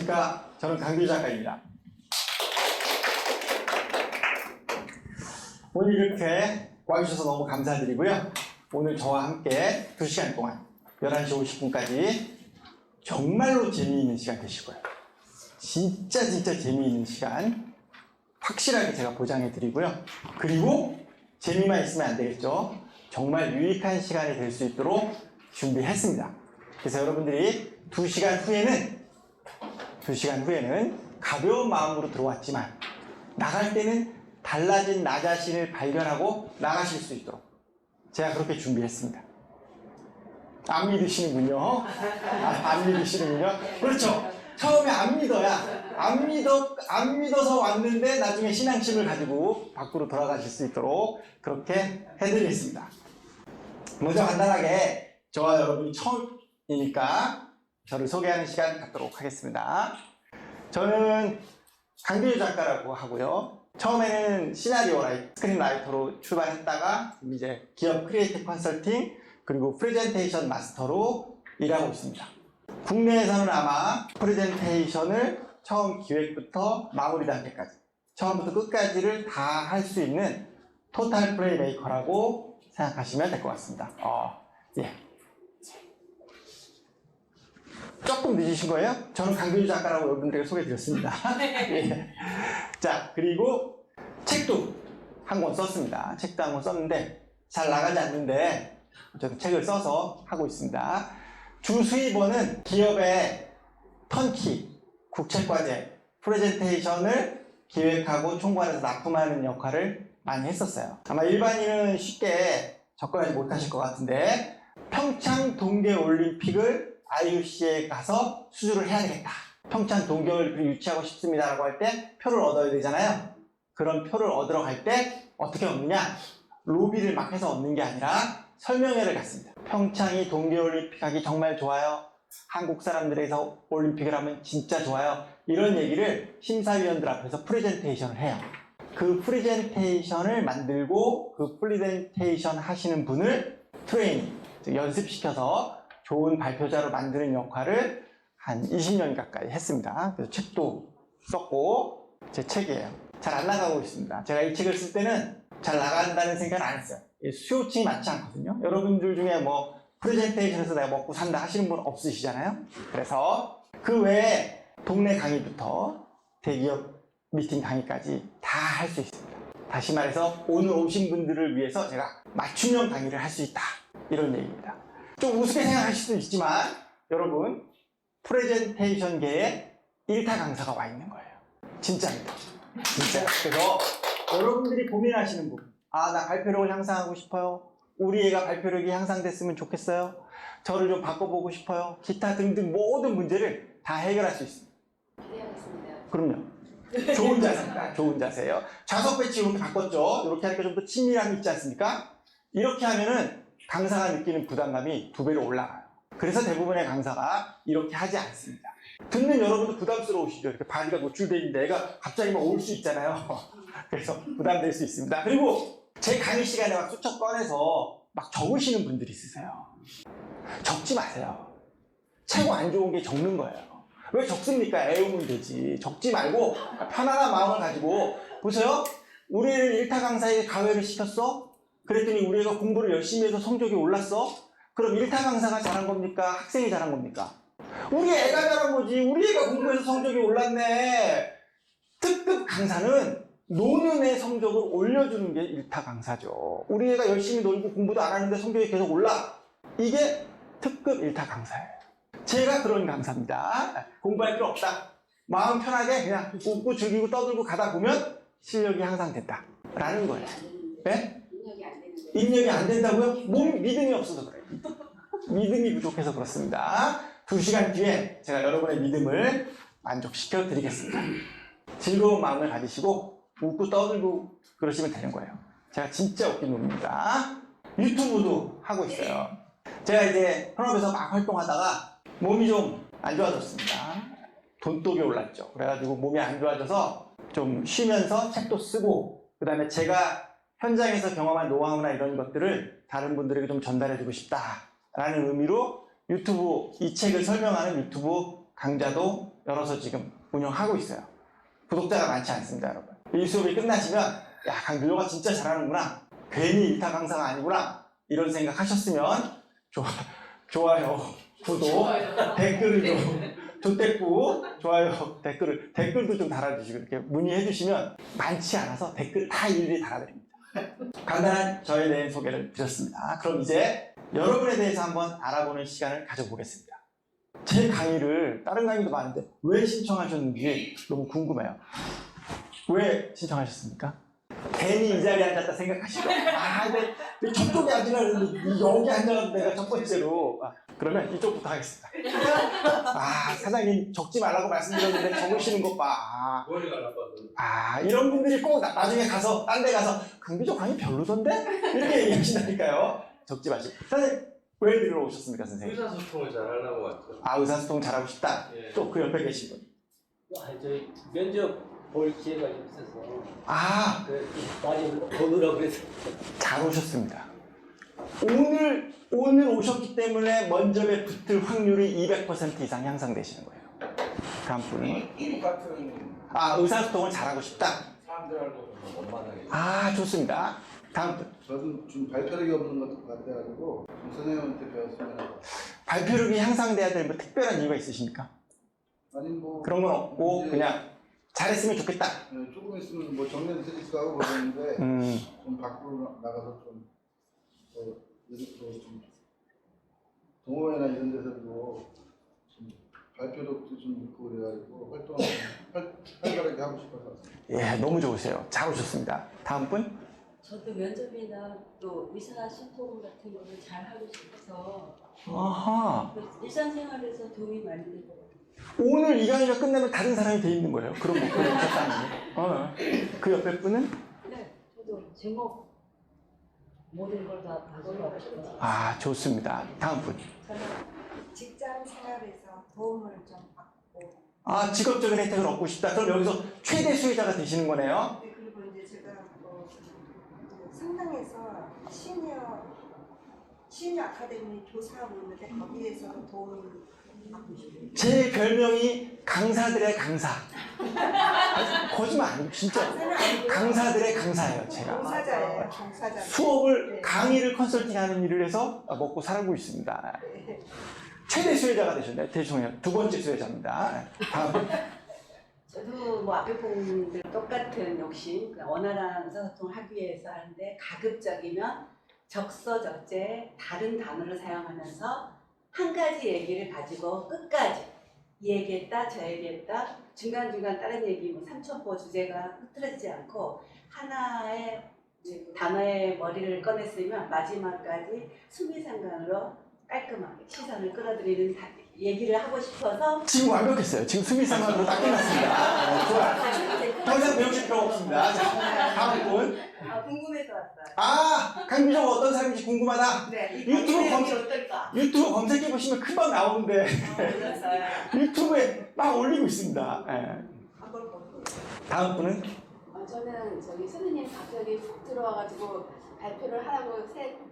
안녕하십니까. 저는 강규 작가입니다. 오늘 이렇게 와주셔서 너무 감사드리고요. 오늘 저와 함께 2시간 동안 11시 50분까지 정말로 재미있는 시간 되실 거예요. 진짜 재미있는 시간 확실하게 제가 보장해 드리고요. 그리고 재미만 있으면 안 되겠죠. 정말 유익한 시간이 될 수 있도록 준비했습니다. 그래서 여러분들이 2시간 후에는 가벼운 마음으로 들어왔지만 나갈 때는 달라진 나 자신을 발견하고 나가실 수 있도록 제가 그렇게 준비했습니다. 안 믿으시는군요. 안 믿으시는군요. 그렇죠. 처음에 안 믿어야 안 믿어서 왔는데 나중에 신앙심을 가지고 밖으로 돌아가실 수 있도록 그렇게 해드리겠습니다. 먼저 간단하게 저와 여러분이 처음이니까 저를 소개하는 시간 갖도록 하겠습니다. 저는 강규 작가라고 하고요. 처음에는 시나리오 스크린 라이터로 출발했다가 이제 기업 크리에이티브 컨설팅 그리고 프레젠테이션 마스터로 일하고 있습니다. 국내에서는 아마 프레젠테이션을 처음 기획부터 마무리 단계까지 처음부터 끝까지를 다 할 수 있는 토탈 플레이메이커라고 생각하시면 될 것 같습니다. 예. 조금 늦으신 거예요? 저는 강규 작가라고 여러분들에게 소개해드렸습니다. 예. 자, 그리고 책도 한 권 썼습니다. 책도 한 권 썼는데 잘 나가지 않는데 저도 책을 써서 하고 있습니다. 주 수입원은 기업의 턴키, 국책과제, 프레젠테이션을 기획하고 총괄해서 납품하는 역할을 많이 했었어요. 아마 일반인은 쉽게 접근하지 못하실 것 같은데 평창 동계올림픽을 IOC에 가서 수주를 해야 되겠다. 평창 동계올림픽을 유치하고 싶습니다 라고 할 때 표를 얻어야 되잖아요. 그런 표를 얻으러 갈 때 어떻게 얻느냐? 로비를 막 해서 얻는 게 아니라 설명회를 갔습니다. 평창이 동계올림픽 하기 정말 좋아요. 한국 사람들에서 올림픽을 하면 진짜 좋아요. 이런 얘기를 심사위원들 앞에서 프레젠테이션을 해요. 그 프레젠테이션을 만들고 그 프레젠테이션 하시는 분을 트레이닝, 즉 연습시켜서 좋은 발표자로 만드는 역할을 한 20년 가까이 했습니다. 그래서 책도 썼고 제 책이에요. 잘 안 나가고 있습니다. 제가 이 책을 쓸 때는 잘 나간다는 생각은 안 했어요. 수요층이 많지 않거든요. 여러분들 중에 뭐 프레젠테이션에서 내가 먹고 산다 하시는 분 없으시잖아요. 그래서 그 외에 동네 강의부터 대기업 미팅 강의까지 다 할 수 있습니다. 다시 말해서 오늘 오신 분들을 위해서 제가 맞춤형 강의를 할 수 있다. 이런 얘기입니다. 좀 우습게 생각하실 수도 있지만 여러분 프레젠테이션계에 1타 강사가 와 있는 거예요. 진짜입니다. 진짜. 그래서 여러분들이 고민하시는 부분, 나 발표력을 향상하고 싶어요. 우리 애가 발표력이 향상됐으면 좋겠어요. 저를 좀 바꿔보고 싶어요. 기타 등등 모든 문제를 다 해결할 수 있습니다. 기대하겠습니다. 그럼요. 좋은 자세입니다. 좋은 자세예요. 좌석 배치 이렇게 바꿨죠. 이렇게 하니까 좀 더 친밀함이 있지 않습니까? 이렇게 하면은 강사가 느끼는 부담감이 2배로 올라가요. 그래서 대부분의 강사가 이렇게 하지 않습니다. 듣는 여러분도 부담스러우시죠? 이렇게 바디가 노출되어 있는데 애가 갑자기 막 올 수 있잖아요. 그래서 부담될 수 있습니다. 그리고 제 강의 시간에 막 수첩 꺼내서 막 적으시는 분들이 있으세요. 적지 마세요. 최고 안 좋은 게 적는 거예요. 왜 적습니까? 애우면 되지. 적지 말고 편안한 마음을 가지고 보세요. 우리 애를 1타 강사에게 가회를 시켰어? 그랬더니 우리 애가 공부를 열심히 해서 성적이 올랐어? 그럼 1타 강사가 잘한 겁니까? 학생이 잘한 겁니까? 우리 애가 잘한 거지. 우리 애가 공부해서 성적이 올랐네. 특급 강사는 노는 애 성적을 올려주는 게 1타 강사죠. 우리 애가 열심히 놀고 공부도 안 하는데 성적이 계속 올라. 이게 특급 1타 강사예요. 제가 그런 강사입니다. 공부할 필요 없다. 마음 편하게 그냥 웃고 즐기고 떠들고 가다 보면 실력이 향상된다. 라는 거예요. 네? 입력이 안 된다고요? 믿음이 없어서 그래요. 믿음이 부족해서 그렇습니다. 2시간 뒤에 제가 여러분의 믿음을 만족시켜 드리겠습니다. 즐거운 마음을 가지시고 웃고 떠들고 그러시면 되는 거예요. 제가 진짜 웃긴 놈입니다. 유튜브도 하고 있어요. 제가 이제 현업에서 막 활동하다가 몸이 좀 안 좋아졌습니다. 돈독이 올랐죠. 그래가지고 몸이 안 좋아져서 좀 쉬면서 책도 쓰고 그 다음에 제가 현장에서 경험한 노하우나 이런 것들을 다른 분들에게 좀 전달해주고 싶다라는 의미로 유튜브 이 책을 설명하는 유튜브 강좌도 열어서 지금 운영하고 있어요. 구독자가 많지 않습니다, 여러분. 이 수업이 끝나시면 야, 강규조가 진짜 잘하는구나. 괜히 일타 강사가 아니구나. 이런 생각 하셨으면 좋아요, 구독, 댓글을 좋댓구, 좋아요, 댓글도 좀 달아주시고 이렇게 문의해 주시면 많지 않아서 댓글 다 일일이 달아드립니다. 간단한 저에 대한 소개를 드렸습니다. 그럼 이제 여러분에 대해서 한번 알아보는 시간을 가져보겠습니다. 제 강의를 다른 강의도 많은데 왜 신청하셨는지 너무 궁금해요. 왜 신청하셨습니까? 괜히 이 자리에 앉았다 생각하시죠? 근데 저쪽에 앉으라는데 여기 앉아서 내가 첫 번째로. 그러면 이쪽부터 하겠습니다. 사장님 적지 말라고 말씀드렸는데 적으시는 것 봐. 이런 분들이 꼭 나중에 가서 딴 데 가서 강규조 강의 별로던데? 이렇게 얘기하신다니까요. 적지 마시고. 사장님 왜 들으러 오셨습니까, 선생님? 의사소통을 잘 하려고 왔죠. 의사소통 잘하고 싶다? 예. 또 그 옆에 계신 분. 저희 면접 볼 기회가 좀 있어서 많이 보느라고 그래서 잘 오셨습니다. 오늘 오셨기 때문에 면접에 붙을 확률이 200% 이상 향상되시는 거예요. 다음 분은 똑같은 의사소통을 잘하고 싶다. 사람들하고 좀 원만하게. 좋습니다. 다음 분. 저는 좀 발표력이 없는 것도 같아가지고 좀 선생님한테 배웠으면. 발표력이 향상돼야 될 뭐 특별한 이유가 있으십니까? 아니 뭐 그런 건 없고 이제 그냥 잘했으면 좋겠다. 조금 있으면 뭐 정년 퇴직도 하고 그러는데 좀 밖으로 나가서 좀 동호회나 이런 데서도 좀 발표력도 좀 있고 그래가지고 활동을 활발하게 하고 싶어서. 예, 너무 좋으세요. 잘 오셨습니다. 다음 분. 저도 면접이나 또 의사소통 같은 거를 잘 하고 싶어서 아하. 일상생활에서 도움이 많이 되더라고요. 오늘 이 강의가 끝나면 다른 사람이 돼 있는 거예요. 그런 목표를 하셨다는 게. 그 옆에 분은? 네, 저도 제목 모든 걸 다 가져가고 싶어서. 좋습니다. 다음 분. 저는 직장 생활에서 도움을 좀 받고. 직업적인 혜택을 얻고 싶다. 그럼 여기서 최대 수혜자가 되시는 거네요. 네, 그리고 이제 제가 상당에서 시니어 아카데미 교사하고 있는데 거기에서도 도움을 받고 싶어요. 제 별명이 강사들의 강사. 거짓말 아니고 진짜 강사들의 강사예요, 제가. 종사자예요, 종사자. 수업을 네. 강의를 컨설팅하는 일을 해서 먹고 살고 있습니다. 네. 최대 수혜자가 되셨네요. 죄송해요. 두 번째 수혜자입니다. 다음. 저도 뭐 앞에 본 분들 똑같은 욕심, 원활한 의사소통을 하기 위해서 하는데 가급적이면 적서적재 다른 단어를 사용하면서 한 가지 얘기를 가지고 끝까지 이 얘기했다 저 얘기했다 중간중간 다른 얘기 뭐 삼천포 주제가 흐트러지지 않고 하나의 단어의 머리를 꺼냈으면 마지막까지 수미상관으로 깔끔하게 시선을 끌어들이는 얘기를 하고 싶어서 지금 완벽했어요. 지금 수미상관으로 딱 끝났습니다. 좋아요. 더 이상 배우실 필요 없습니다. 자, 다음 분. 궁금해서 왔어요. 강규조가 어떤 사람인지 궁금하다. 네, 어떨까? 유튜브 검색해 보시면 금방 나오는데 유튜브에 막 올리고 있습니다. 다음 분은 저는 저기 선생님 갑자기 훅 들어와가지고 발표를 하라고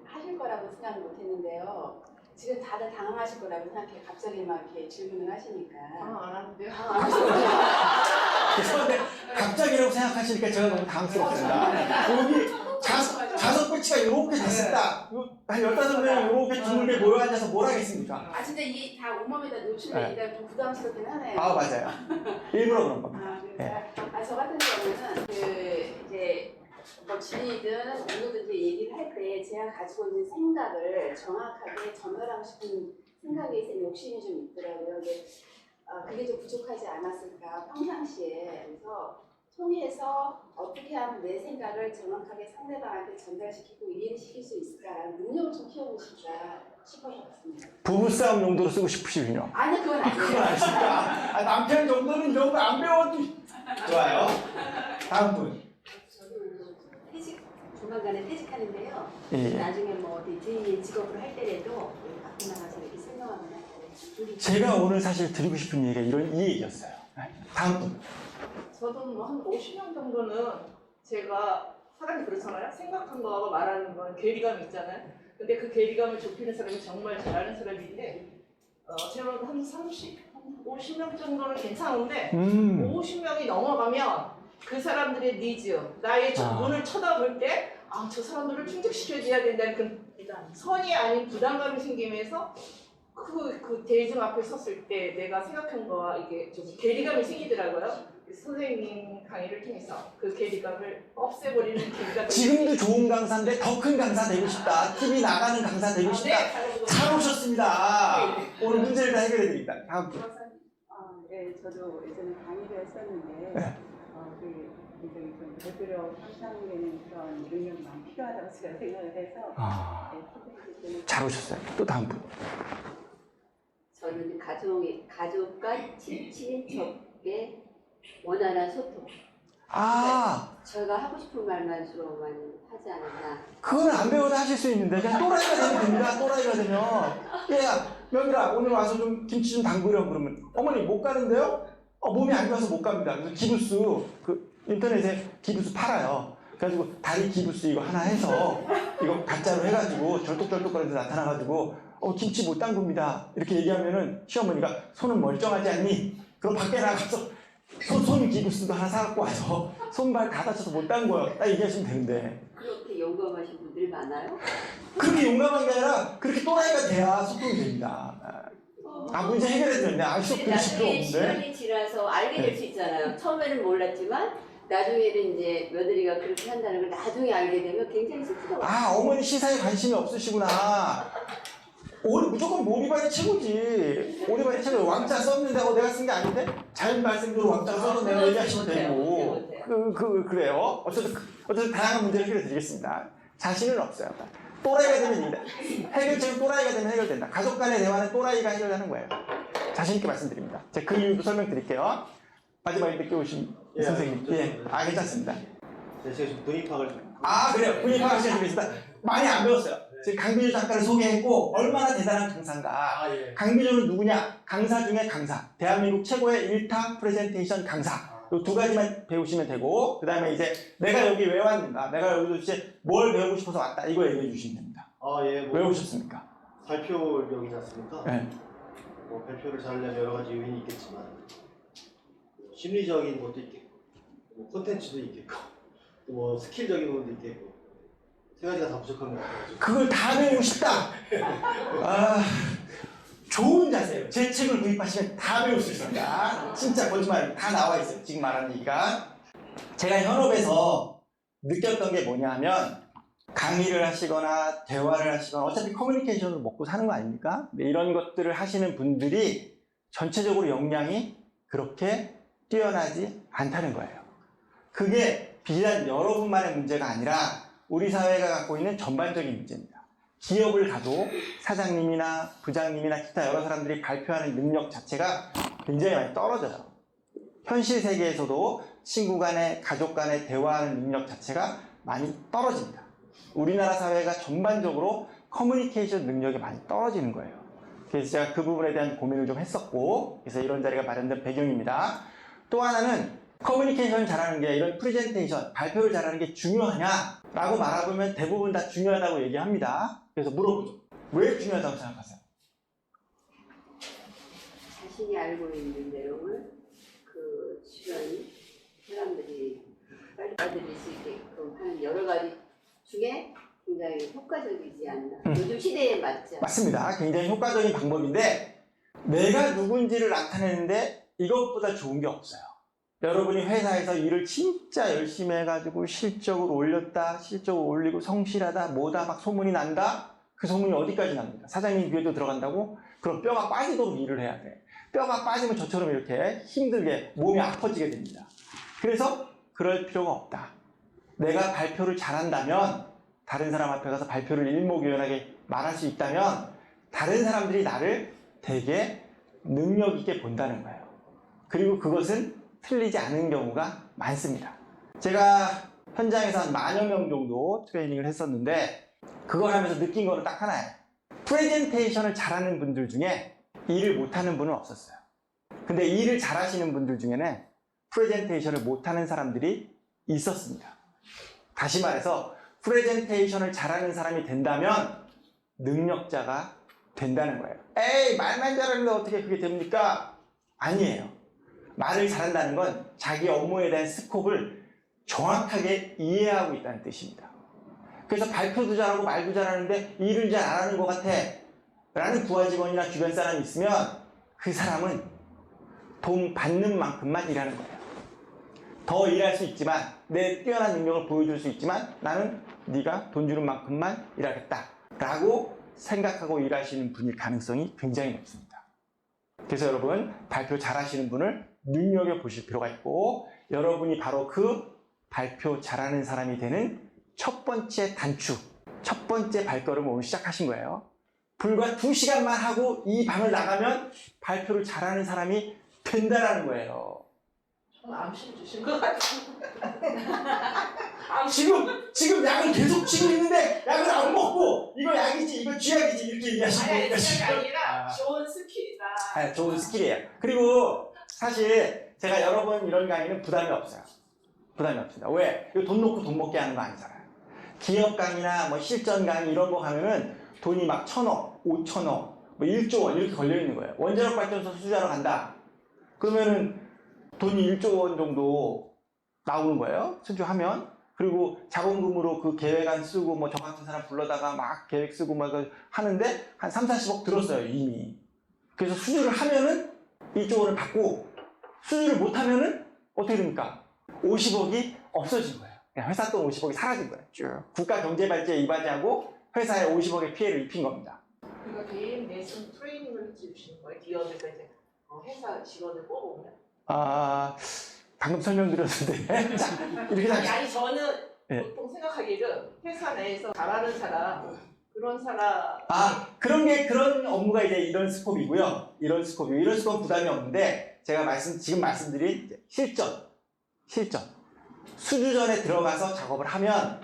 하실 거라고 생각을 못했는데요. 지금 다들 당황하실 거라고 생각해. 갑자기 막 이렇게 질문을 하시니까. 안 하는데요. 죄송한데 갑자기라고 생각하시니까 제가 너무 당황스럽습니다. 여기 자석 배치가 이렇게 됐습니다. 한 15명 이렇게 드물게 모여 앉아서 뭘 하겠습니까? 진짜 이 다 온몸에다 노출되니까 좀 부담스럽긴 하네요. 맞아요. 일부러 그런 겁니다. 그러니까 저 같은 경우는 이제 뭐 진이든 누구든지 얘기를 할 때 제가 가지고 있는 생각을 정확하게 전달하고 싶은 생각에 있어 욕심이 좀 있더라고요. 근데 그게 좀 부족하지 않았을까 평상시에. 그래서 통해서 어떻게 하면 내 생각을 정확하게 상대방한테 전달시키고 이해시킬 수 있을까라는 능력을 좀 키워보고 싶었습니다. 부부싸움 용도로 쓰고 싶으시군요. 아니 그건 아니에요. 그건 아십니까? 남편 정도는 이런 거 안 배워도 좋아요. 다음 분. 저는 조만간에 퇴직하는데요. 예. 나중에 뭐 어디 제 직업으로 할 때라도 밖에 나가서 이렇게 설명하거나 제가 오늘 사실 드리고 싶은 얘기가 이 얘기였어요. 다음 분. 저도 뭐 한 50명 정도는 제가 사람이 그렇잖아요. 생각한 거하고 말하는 건 괴리감이 있잖아요. 근데 그 괴리감을 좁히는 사람이 정말 잘하는 사람인데 제가 한 30? 50명 정도는 괜찮은데 50명이 넘어가면 그 사람들의 니즈, 나의 눈을 쳐다볼 때 저 사람들을 충족시켜줘야 된다는 그 선이 아닌 부담감이 생기면서 그 대중 앞에 섰을 때 내가 생각한 거와 이게 좀 괴리감이 생기더라고요. 선생님 강의를 통해서 그 괴리감을 없애버리는 계기가 지금도 좋은 강사인데 더 큰 강사 되고 싶다. TV 나가는 강사 되고 싶다. 잘 오셨습니다. 오늘 문제를 다 해결해 드립니다. 다음 분. 네, 저도 예전에 강의를 했었는데 네. 굉장히 좀 제대로 향상되는 그런 능력이 많이 필요하다고 제가 생각을 해서 잘 오셨어요. 또 다음 분. 저는 가족과 친인척의 원활한 소통. 제가 하고 싶은 말만 주로만 하지 않았나. 그건 안 배워도 하실 수 있는데 그냥 또라이가 되면 됩니다. 또라이가 되면 야 명일아 오늘 와서 좀 김치 좀 담그렴 그러면 어머니 못 가는데요? 몸이 안 좋아서 못 갑니다. 그래서 기부스 인터넷에 기부스 팔아요. 그래가지고 다리 기부스 이거 하나 해서 이거 가짜로 해가지고 절뚝절뚝거리면서 나타나가지고 김치 못 담굽니다. 이렇게 얘기하면은 시어머니가 손은 멀쩡하지 않니? 그럼 밖에 나가서 손 기부스도 하나 사갖고 와서 손발 다 다쳐서 못 담궈요. 딱 얘기하시면 되는데. 그렇게 용감하신 분들이 많아요? 그렇게 용감한 게 아니라 그렇게 또라이가 돼야 소통이 됩니다. 문제 해결해드렸네. 알수 없는 필요 나중에 없는데. 시간이 지나서 알게 될 수 있잖아요. 처음에는 몰랐지만 나중에는 이제 며느리가 그렇게 한다는 걸 나중에 알게 되면 굉장히 슬프더라고요. 어머니 시사에 관심이 없으시구나. 무조건 오리발이 최고지. 오리발이 최고. 왕자 썼는데 내가 쓴 게 아닌데? 잘 말씀대로 왕자 써서 내가 얘기하시면 되고. 그래요. 어쨌든 다양한 문제를 해결해 드리겠습니다. 자신은 없어요. 또라이가 되면 됩니다. 해결책은 또라이가 되면 해결된다. 가족 간의 대화는 또라이가 해결하는 거예요. 자신있게 말씀드립니다. 제가 그 이유도 설명드릴게요. 마지막에 늦게 오신 선생님. 괜찮습니다. 제가 지금 분위 파악을 그래요. 분위 파악을 시작하겠습니다. 많이 안 배웠어요. 지금 강비조 작가를 소개했고 얼마나 대단한 강사인가. 강비조는 누구냐? 강사 중에 강사. 대한민국 최고의 일타 프레젠테이션 강사. 이 두 가지만 배우시면 되고 그 다음에 이제 내가 여기 왜 왔는가? 내가 여기 도대체 뭘 배우고 싶어서 왔다. 이거 얘기해 주시면 됩니다. 왜 오셨습니까? 발표력이지 않습니까? 네. 발표를 잘하려면 여러 가지 요인이 있겠지만 심리적인 것도 있겠고 콘텐츠도 있겠고 또 스킬적인 부분도 있겠고 세 가지가 다 부족한 것 같아요. 그걸 다 배우고 싶다. 좋은 자세예요. 제 책을 구입하시면 다 배울 수 있습니다. 진짜 거짓말 다 나와 있어요. 지금 말하는 얘기가. 제가 현업에서 느꼈던 게 뭐냐 하면 강의를 하시거나 대화를 하시거나 어차피 커뮤니케이션으로 먹고 사는 거 아닙니까? 이런 것들을 하시는 분들이 전체적으로 역량이 그렇게 뛰어나지 않다는 거예요. 그게 비단 여러분만의 문제가 아니라 우리 사회가 갖고 있는 전반적인 문제입니다. 기업을 가도 사장님이나 부장님이나 기타 여러 사람들이 발표하는 능력 자체가 굉장히 많이 떨어져요. 현실 세계에서도 친구 간에 가족 간에 대화하는 능력 자체가 많이 떨어집니다. 우리나라 사회가 전반적으로 커뮤니케이션 능력이 많이 떨어지는 거예요. 그래서 제가 그 부분에 대한 고민을 좀 했었고 그래서 이런 자리가 마련된 배경입니다. 또 하나는 커뮤니케이션 잘하는 게 이런 프레젠테이션, 발표를 잘하는 게 중요하냐? 라고 말해보면 대부분 다 중요하다고 얘기합니다. 그래서 물어보죠. 왜 중요하다고 생각하세요? 자신이 알고 있는 내용을 그 주변 사람들이 빨리 받아들일 수 있게끔 하는 여러 가지 중에 굉장히 효과적이지 않나. 요즘 시대에 맞죠? 맞습니다. 굉장히 효과적인 방법인데 내가 누군지를 나타내는데 이것보다 좋은 게 없어요. 여러분이 회사에서 일을 진짜 열심히 해가지고 실적을 올렸다, 실적을 올리고 성실하다, 뭐다 막 소문이 난다? 그 소문이 어디까지 납니까? 사장님 귀에도 들어간다고? 그럼 뼈가 빠지도록 일을 해야 돼. 뼈가 빠지면 저처럼 이렇게 힘들게 몸이 아파지게 됩니다. 그래서 그럴 필요가 없다. 내가 발표를 잘한다면 다른 사람 앞에 가서 발표를 일목요연하게 말할 수 있다면 다른 사람들이 나를 되게 능력 있게 본다는 거예요. 그리고 그것은 틀리지 않은 경우가 많습니다. 제가 현장에서 한 10,000여 명 정도 트레이닝을 했었는데 그걸 하면서 느낀 거는 딱 하나예요. 프레젠테이션을 잘하는 분들 중에 일을 못하는 분은 없었어요. 근데 일을 잘하시는 분들 중에는 프레젠테이션을 못하는 사람들이 있었습니다. 다시 말해서 프레젠테이션을 잘하는 사람이 된다면 능력자가 된다는 거예요. 에이 말만 잘하는데 어떻게 그게 됩니까? 아니에요. 말을 잘한다는 건 자기 업무에 대한 스콥을 정확하게 이해하고 있다는 뜻입니다. 그래서 발표도 잘하고 말도 잘하는데 일을 잘 안 하는 것 같아 라는 부하 직원이나 주변 사람이 있으면 그 사람은 돈 받는 만큼만 일하는 거예요. 더 일할 수 있지만, 내 뛰어난 능력을 보여줄 수 있지만 나는 네가 돈 주는 만큼만 일하겠다 라고 생각하고 일하시는 분일 가능성이 굉장히 높습니다. 그래서 여러분, 발표 잘하시는 분을 눈여겨보실 필요가 있고, 여러분이 바로 그 발표 잘하는 사람이 되는 첫 번째 단추, 첫 번째 발걸음을 오늘 시작하신 거예요. 불과 2시간만 하고 이 방을 나가면 발표를 잘하는 사람이 된다라는 거예요. 저는 암실 주신 것 같아요. 지금 약을 계속 치고 있는데 약을 안 먹고 이거 약이지 이거 쥐약이지 이렇게 얘기하시고 아니, 계시죠? 그게 아니라 좋은 스킬이다. 아, 좋은 스킬이에요. 그리고 사실 제가 여러 번 이런 강의는 부담이 없어요. 부담이 없습니다. 왜? 이거 돈 놓고 돈 먹게 하는 거 아니잖아요. 기업 강의나 뭐 실전 강의 이런 거 가면은 돈이 막 1,000억, 5,000억, 뭐 1조 원 이렇게 걸려 있는 거예요. 원자력 발전소 수주하러 간다. 그러면은 돈이 1조 원 정도 나오는 거예요. 수주하면. 그리고 자본금으로 그 계획안 쓰고 뭐 저 같은 사람 불러다가 막 계획 쓰고 막 하는데 한 3, 40억 들었어요, 이미. 그래서 수주를 하면은 1조 원을 받고 수주를 못 하면은 어떻게 됩니까? 50억이 없어진 거예요. 그냥 회사 돈 50억이 사라진 거예요. 쭉. 국가 경제 발전에 이바지하고 회사에 50억의 피해를 입힌 겁니다. 그러니까 개인 레슨 트레이닝을 해주시는 거예요? 기업에서 이제 회사 직원을 뽑으면? 아, 방금 설명드렸는데. 자, 이렇게 아니, 저는 네. 보통 생각하기를 회사 내에서 잘하는 사람, 그런 사람. 그런 업무가 이제 이런 스콥이고요. 이런 스콥은 부담이 없는데, 제가 지금 말씀드린 실전. 수주전에 들어가서 작업을 하면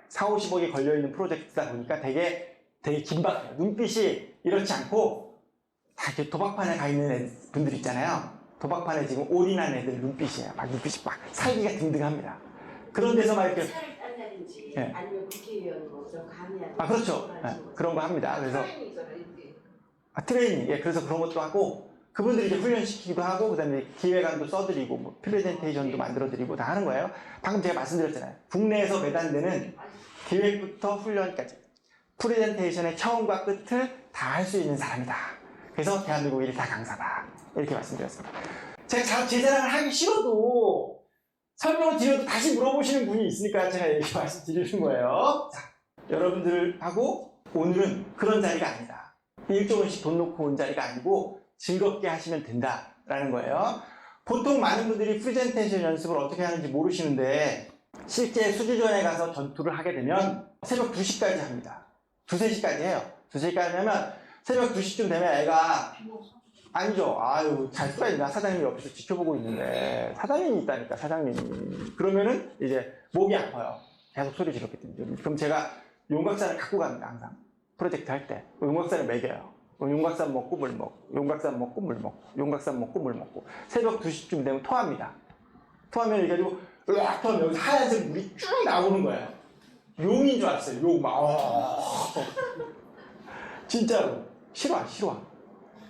4, 50억이 걸려있는 프로젝트다 보니까 되게 긴박해요. 눈빛이 이렇지 않고, 다 이렇게 도박판에 가 있는 분들 있잖아요. 도박판에 지금 올인한 애들 눈빛이에요. 막 눈빛이 막 살기가 등등합니다. 그런 데서 막 이렇게. 살을 딴다든지 네. 아니면 국회의원 뭐 그런 강의하는 그렇죠. 그런 거 합니다. 그래서. 트레이닝이잖아요, 이게. 트레이닝. 예, 그래서 그런 것도 하고, 그분들이 이제 훈련시키기도 하고, 그 다음에 기획안도 써드리고, 뭐, 프레젠테이션도 만들어드리고 다 하는 거예요. 방금 제가 말씀드렸잖아요. 국내에서 매단되는 기획부터 훈련까지. 프레젠테이션의 처음과 끝을 다 할 수 있는 사람이다. 그래서 대한민국 1타 강사다. 이렇게 말씀드렸습니다. 제가 제 자랑을 하기 싫어도 설명을 드려도 다시 물어보시는 분이 있으니까 제가 이렇게 말씀드리는 거예요. 자, 여러분들하고 오늘은 그런 자리가 아니다. 1조 원씩 돈 놓고 온 자리가 아니고 즐겁게 하시면 된다라는 거예요. 보통 많은 분들이 프레젠테이션 연습을 어떻게 하는지 모르시는데 실제 수주전에 가서 전투를 하게 되면 새벽 2시까지 합니다. 2, 3시까지 해요. 2시까지 하면 새벽 2시쯤 되면 애가 아니죠. 아유, 잘 수가 있나? 사장님이 옆에서 지켜보고 있는데 사장님이 있다니까, 사장님이. 그러면은 이제 목이 아파요. 계속 소리 지르게 됩니다. 그럼 제가 용각산을 갖고 갑니다. 항상 프로젝트 할 때 용각산을 먹여요. 용각산 먹고 물 먹고, 용각산 먹고 물 먹고, 용각산 먹고 물 먹고. 새벽 2시쯤 되면 토합니다. 토하면 이렇게 가지고 으악 토하면 여기서 하얀색 물이 쭉 나오는 거예요. 용인 줄 알았어요. 용 막. 진짜로 실화.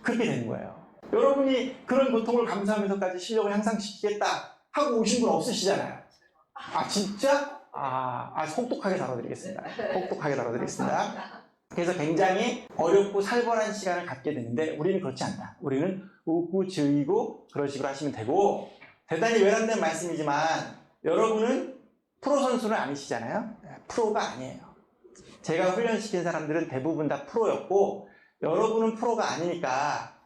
그렇게 되는 거예요. 여러분이 그런 고통을 감수하면서까지 실력을 향상시키겠다 하고 오신 분 없으시잖아요. 아, 진짜? 혹독하게 다뤄드리겠습니다. 그래서 굉장히 어렵고 살벌한 시간을 갖게 되는데 우리는 그렇지 않다. 우리는 웃고 즐기고 그런 식으로 하시면 되고, 대단히 외람된 말씀이지만 여러분은 프로 선수는 아니시잖아요. 프로가 아니에요. 제가 훈련시킨 사람들은 대부분 다 프로였고, 여러분은 프로가 아니니까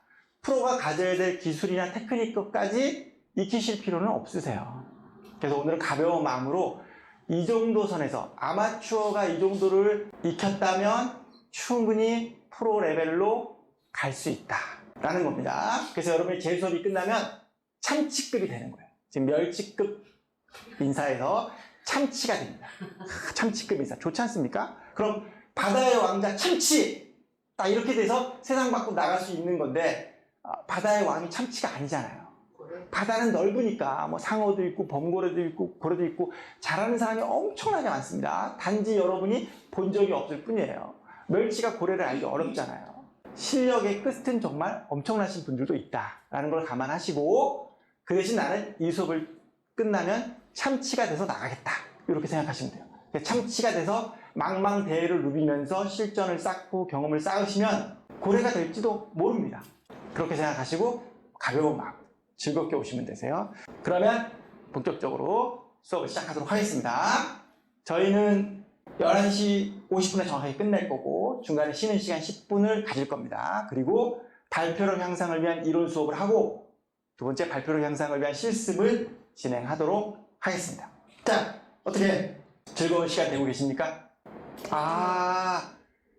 프로가 가져야 될 기술이나 테크닉까지 익히실 필요는 없으세요. 그래서 오늘은 가벼운 마음으로 이 정도 선에서 아마추어가 이 정도를 익혔다면 충분히 프로 레벨로 갈 수 있다라는 겁니다. 그래서 여러분이 제 수업이 끝나면 참치급이 되는 거예요. 지금 멸치급 인사에서 참치가 됩니다. 참치급 인사 좋지 않습니까? 그럼 바다의 왕자 참치 딱 이렇게 돼서 세상 밖으로 나갈 수 있는 건데, 바다의 왕이 참치가 아니잖아요. 바다는 넓으니까 뭐 상어도 있고 범고래도 있고 고래도 있고 잘하는 사람이 엄청나게 많습니다. 단지 여러분이 본 적이 없을 뿐이에요. 멸치가 고래를 알기 어렵잖아요. 실력의 끝은 정말 엄청나신 분들도 있다라는 걸 감안하시고 그 대신 나는 이 수업을 끝나면 참치가 돼서 나가겠다 이렇게 생각하시면 돼요. 참치가 돼서 망망대해를 누비면서 실전을 쌓고 경험을 쌓으시면 고래가 될지도 모릅니다. 그렇게 생각하시고 가벼운 마음 즐겁게 오시면 되세요. 그러면 본격적으로 수업을 시작하도록 하겠습니다. 저희는 11시 50분에 정확하게 끝낼 거고 중간에 쉬는 시간 10분을 가질 겁니다. 그리고 발표력 향상을 위한 이론 수업을 하고 두 번째 발표력 향상을 위한 실습을 진행하도록 하겠습니다. 자, 어떻게 즐거운 시간 되고 계십니까?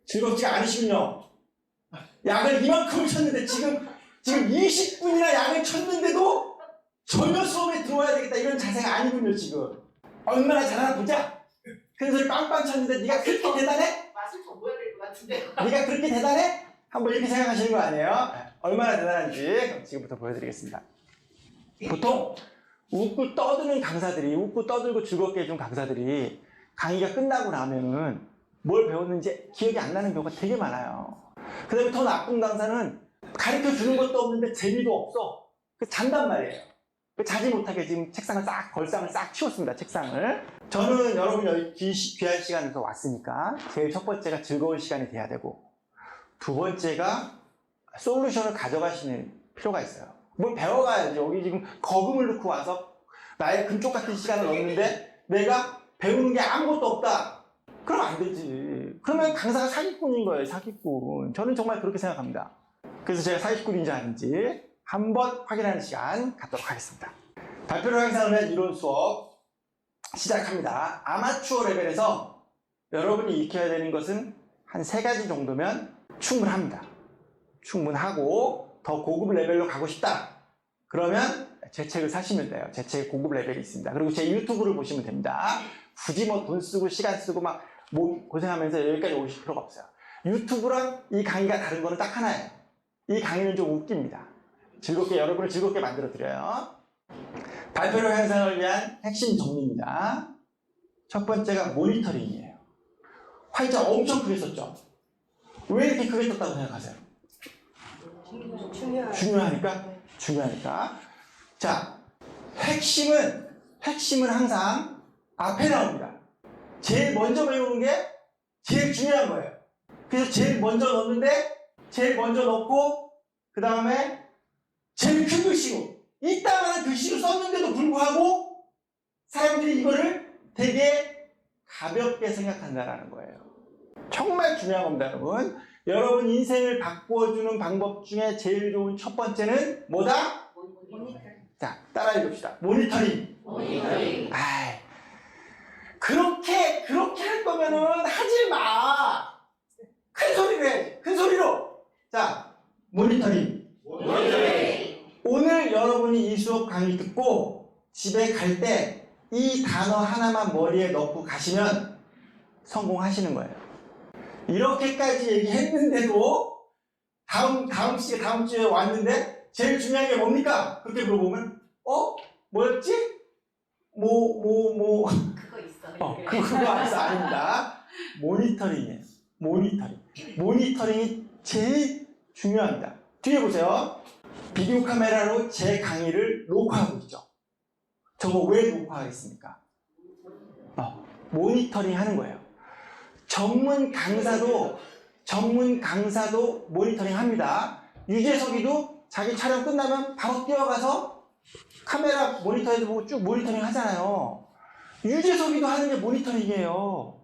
즐겁지가 않으시군요. 약을 이만큼을 쳤는데 지금 20분이나 약을 쳤는데도 전혀 수업에 들어와야 되겠다 이런 자세가 아니군요. 지금 얼마나 잘하나 보자. 큰 소리 빵빵 쳤는데 네가 그렇게 대단해? 맛을 좀 보여야 될 것 같은데. 네가 그렇게 대단해? 한번 이렇게 생각하시는 거 아니에요? 얼마나 대단한지 그럼 지금부터 보여드리겠습니다. 보통 웃고 떠드는 강사들이 웃고 떠들고 즐겁게 해준 강사들이 강의가 끝나고 나면은 뭘 배웠는지 기억이 안 나는 경우가 되게 많아요. 그 다음에 더 나쁜 강사는 가르쳐 주는 것도 없는데 재미도 없어. 잔단 말이에요. 자지 못하게 지금 걸상을 싹 치웠습니다. 책상을. 저는 여러분이 여기 귀한 시간에서 왔으니까 제일 첫 번째가 즐거운 시간이 돼야 되고 두 번째가 솔루션을 가져가시는 필요가 있어요. 뭘 배워가야지. 여기 지금 거금을 넣고 와서 나의 금쪽 같은 시간을 넣었는데 내가 배우는 게 아무것도 없다. 그럼 안 되지. 그러면 강사가 사기꾼인 거예요. 사기꾼. 저는 정말 그렇게 생각합니다. 그래서 제가 사기꾼인지 아닌지 한번 확인하는 시간 갖도록 하겠습니다. 발표력 향상을 위한 이론 수업 시작합니다. 아마추어 레벨에서 여러분이 익혀야 되는 것은 한 3가지 정도면 충분합니다. 충분하고 더 고급 레벨로 가고 싶다. 그러면 제 책을 사시면 돼요. 제 책에 고급 레벨이 있습니다. 그리고 제 유튜브를 보시면 됩니다. 굳이 뭐 돈 쓰고 시간 쓰고 막 몸 고생하면서 여기까지 오실 필요가 없어요. 유튜브랑 이 강의가 다른 거는 딱 하나예요. 이 강의는 좀 웃깁니다. 여러분을 즐겁게 만들어 드려요. 발표력 향상을 위한 핵심 정리입니다. 첫 번째가 모니터링이에요. 화이자 엄청 크게 썼죠? 왜 이렇게 크게 썼다고 생각하세요? 중요하니까. 자, 핵심은 항상 앞에 나옵니다. 제일 먼저 배우는 게 제일 중요한 거예요. 그래서 제일 먼저 넣는데 제일 먼저 넣고 그 다음에 제일 큰 글씨로 이따만한 글씨로 썼는데도 불구하고 사람들이 이거를 되게 가볍게 생각한다는 거예요. 정말 중요한 겁니다, 여러분. 여러분 인생을 바꿔주는 방법 중에 제일 좋은 첫 번째는 뭐다? 자, 따라 읽읍시다. 모니터링. 그렇게 할 거면은 하지 마. 큰 소리로 해. 큰 소리로. 자, 모니터링. 오늘 여러분이 이 수업 강의 듣고 집에 갈 때 이 단어 하나만 머리에 넣고 가시면 성공하시는 거예요. 이렇게까지 얘기했는데도 다음 주에 왔는데 제일 중요한 게 뭡니까? 그렇게 물어보면 뭐였지? 그거 있어. 그거 아닙니다. 모니터링이에요. 모니터링이 제일 중요합니다. 뒤에 보세요. 비디오 카메라로 제 강의를 녹화하고 있죠. 저거 왜 녹화하겠습니까? 모니터링 하는 거예요. 전문 강사도 모니터링 합니다. 유재석이도 자기 촬영 끝나면 바로 뛰어가서 카메라 모니터에도 보고 쭉 모니터링 하잖아요. 유재석이도 하는 게 모니터링이에요.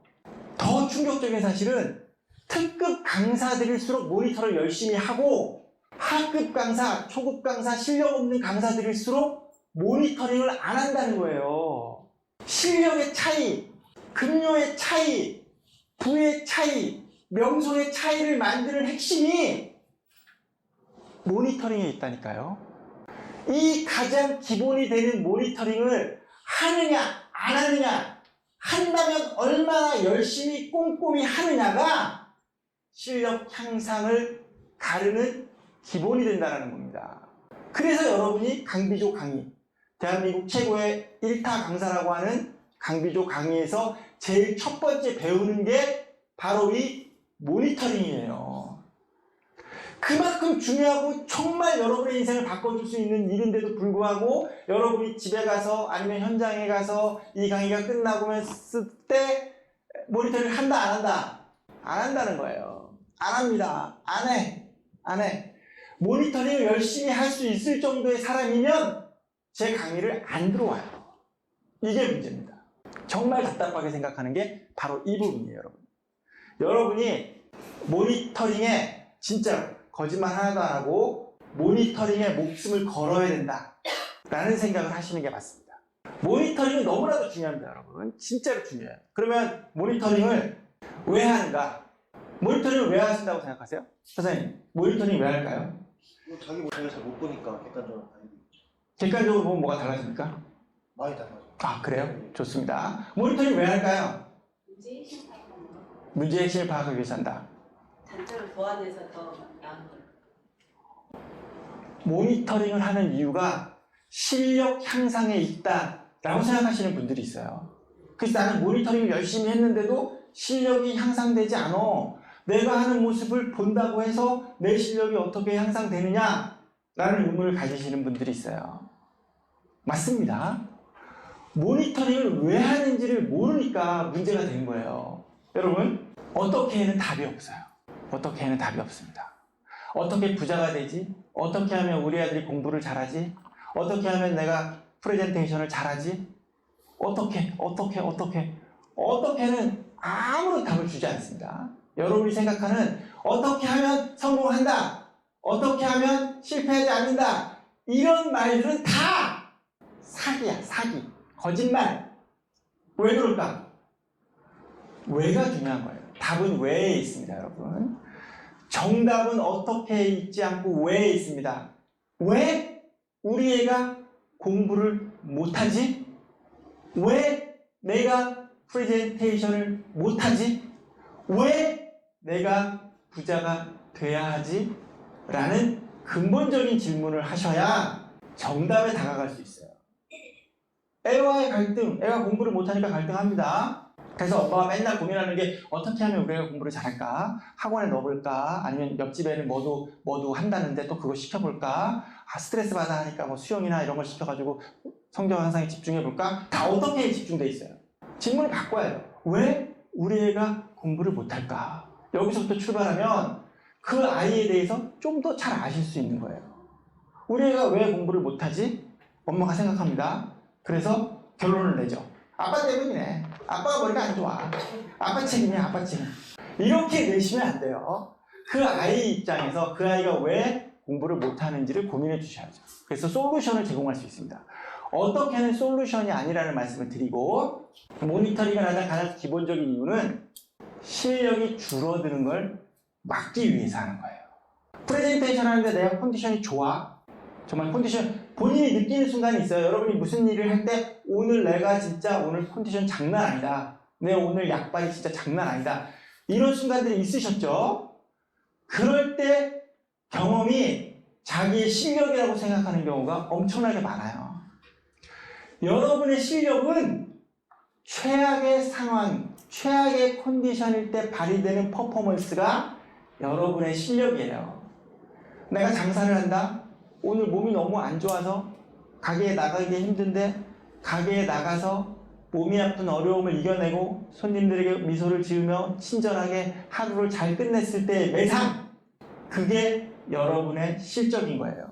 더 충격적인 사실은 특급 강사들일수록 모니터를 열심히 하고 하급 강사, 초급 강사, 실력 없는 강사들일수록 모니터링을 안 한다는 거예요. 실력의 차이, 급료의 차이, 부의 차이, 명성의 차이를 만드는 핵심이 모니터링에 있다니까요. 이 가장 기본이 되는 모니터링을 하느냐 안 하느냐, 한다면 얼마나 열심히 꼼꼼히 하느냐가 실력 향상을 가르는 기본이 된다는 겁니다. 그래서 여러분이 강비조 강의, 대한민국 최고의 1타 강사라고 하는 강비조 강의에서 제일 첫 번째 배우는 게 바로 이 모니터링이에요. 그만큼 중요하고 정말 여러분의 인생을 바꿔줄 수 있는 일인데도 불구하고 여러분이 집에 가서 아니면 현장에 가서 이 강의가 끝나고 했을 때 모니터링을 한다 안 한다? 안 한다는 거예요. 안 합니다. 안 해. 모니터링을 열심히 할 수 있을 정도의 사람이면 제 강의를 안 들어와요. 이게 문제입니다. 정말 답답하게 생각하는 게 바로 이 부분이에요, 여러분. 여러분이 모니터링에 진짜 거짓말 하나도 안 하고 모니터링에 목숨을 걸어야 된다 라는 생각을 하시는 게 맞습니다. 모니터링은 너무나도 중요합니다, 여러분. 진짜로 중요해요. 그러면 모니터링을 왜 하는가? 모니터링을 왜 하신다고 생각하세요? 선생님, 모니터링 왜 할까요? 자기 모습을 잘 못 보니까 객관적으로 봐야 되겠죠. 객관적으로 보면 뭐가 달라집니까? 많이 달라져. 아, 그래요? 좋습니다. 모니터링 왜 할까요? 문제의 핵심을 파악하기 위해서 한다. 단점을 보완해서 더 나은 걸. 모니터링을 하는 이유가 실력 향상에 있다라고 생각하시는 분들이 있어요. 그래서 나는 모니터링을 열심히 했는데도 실력이 향상되지 않아. 내가 하는 모습을 본다고 해서 내 실력이 어떻게 향상되느냐라는 의문을 가지시는 분들이 있어요. 맞습니다. 모니터링을 왜 하는지를 모르니까 문제가 된 거예요. 여러분, 어떻게 해는 답이 없어요. 어떻게 해는 답이 없습니다. 어떻게 부자가 되지? 어떻게 하면 우리 아들이 공부를 잘하지? 어떻게 하면 내가 프레젠테이션을 잘하지? 어떻게는 아무런 답을 주지 않습니다. 여러분이 생각하는 어떻게 하면 성공한다, 어떻게 하면 실패하지 않는다, 이런 말들은 다 사기야, 사기, 거짓말. 왜 그럴까? 왜가 중요한 거예요. 답은 왜에 있습니다, 여러분. 정답은 어떻게 있지 않고 왜에 있습니다. 왜 우리 애가 공부를 못하지? 왜 내가 프레젠테이션을 못하지? 왜 내가 부자가 돼야 하지? 라는 근본적인 질문을 하셔야 정답에 다가갈 수 있어요. 애와의 갈등, 애가 공부를 못하니까 갈등합니다. 그래서 엄마가 맨날 고민하는 게 어떻게 하면 우리 애가 공부를 잘할까? 학원에 넣어볼까? 아니면 옆집 애는 뭐도 한다는데 또 그거 시켜볼까? 스트레스 받아 하니까 뭐 수영이나 이런 걸 시켜가지고 성적 향상에 집중해볼까? 다 어떻게 집중돼 있어요? 질문을 바꿔야 해요. 왜 우리 애가 공부를 못할까? 여기서부터 출발하면 그 아이에 대해서 좀 더 잘 아실 수 있는 거예요. 우리 애가 왜 공부를 못하지? 엄마가 생각합니다. 그래서 결론을 내죠. 아빠 때문이네. 아빠가 머리가 안 좋아. 아빠 책임이야, 아빠 책임. 이렇게 내시면 안 돼요. 그 아이 입장에서 그 아이가 왜 공부를 못하는지를 고민해 주셔야죠. 그래서 솔루션을 제공할 수 있습니다. 어떻게 하는 솔루션이 아니라는 말씀을 드리고, 모니터링을 하는 가장 기본적인 이유는 실력이 줄어드는 걸 막기 위해서 하는 거예요. 프레젠테이션 하는데 내가 컨디션이 좋아? 정말 컨디션, 본인이 느끼는 순간이 있어요. 여러분이 무슨 일을 할 때 오늘 내가 진짜 오늘 컨디션 장난 아니다. 내 오늘 약발이 진짜 장난 아니다. 이런 순간들이 있으셨죠? 그럴 때 경험이 자기의 실력이라고 생각하는 경우가 엄청나게 많아요. 여러분의 실력은 최악의 상황, 최악의 컨디션일 때 발휘되는 퍼포먼스가 여러분의 실력이에요. 내가 장사를 한다? 오늘 몸이 너무 안 좋아서 가게에 나가기 힘든데 가게에 나가서 몸이 아픈 어려움을 이겨내고 손님들에게 미소를 지으며 친절하게 하루를 잘 끝냈을 때의 매상, 그게 여러분의 실적인 거예요.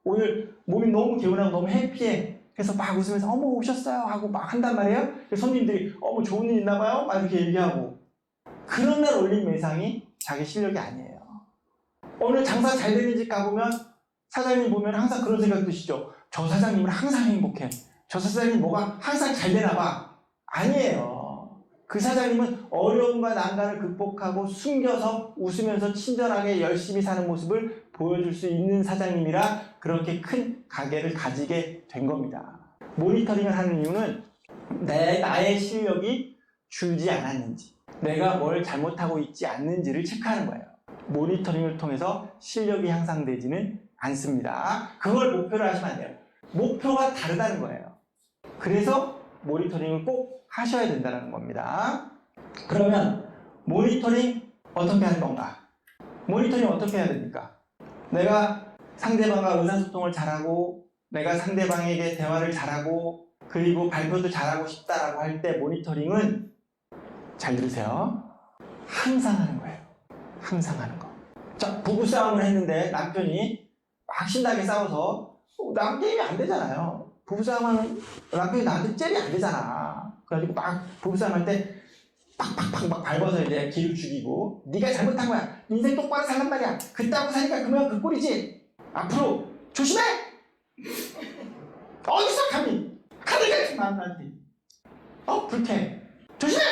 오늘 몸이 너무 개운하고 너무 해피해. 그래서 막 웃으면서 어머 오셨어요 하고 막 한단 말이에요. 손님들이 어머 좋은 일 있나 봐요 막 이렇게 얘기하고, 그런 날 올린 매상이 자기 실력이 아니에요. 오늘 장사 잘 되는 집 가보면 사장님 보면 항상 그런 생각 드시죠? 저 사장님은 항상 행복해. 저 사장님 뭐가 항상 잘 되나 봐. 아니에요. 그 사장님은 어려움과 난관을 극복하고 숨겨서 웃으면서 친절하게 열심히 사는 모습을 보여줄 수 있는 사장님이라 그렇게 큰 가게를 가지게 된 겁니다. 모니터링을 하는 이유는 나의 실력이 줄지 않았는지, 내가 뭘 잘못하고 있지 않는지를 체크하는 거예요. 모니터링을 통해서 실력이 향상되지는 않습니다. 그걸 목표로 하시면 안 돼요. 목표가 다르다는 거예요. 그래서 모니터링을 꼭 하셔야 된다는 겁니다. 그러면 모니터링 어떻게 하는 건가? 모니터링 어떻게 해야 됩니까? 내가 상대방과 의사소통을 잘하고 내가 상대방에게 대화를 잘하고 그리고 발표도 잘하고 싶다라고 할 때 모니터링은 잘 들으세요. 항상 하는 거예요. 항상 하는 거. 자, 부부싸움을 했는데 남편이 막 신나게 싸워서 남 게임이 안 되잖아요. 부부싸움하면 남편이 나한테 째리 안 되잖아. 그래가지고 막 부부싸움 할 때 팍팍팍 막 밟아서 이제 기를 죽이고 네가 잘못한 거야. 인생 똑바로 살란 말이야. 그따고 사니까 그만 그 꼴이지. 앞으로 조심해! 어디서 감히 하늘같이 나한테 불쾌해. 조심해!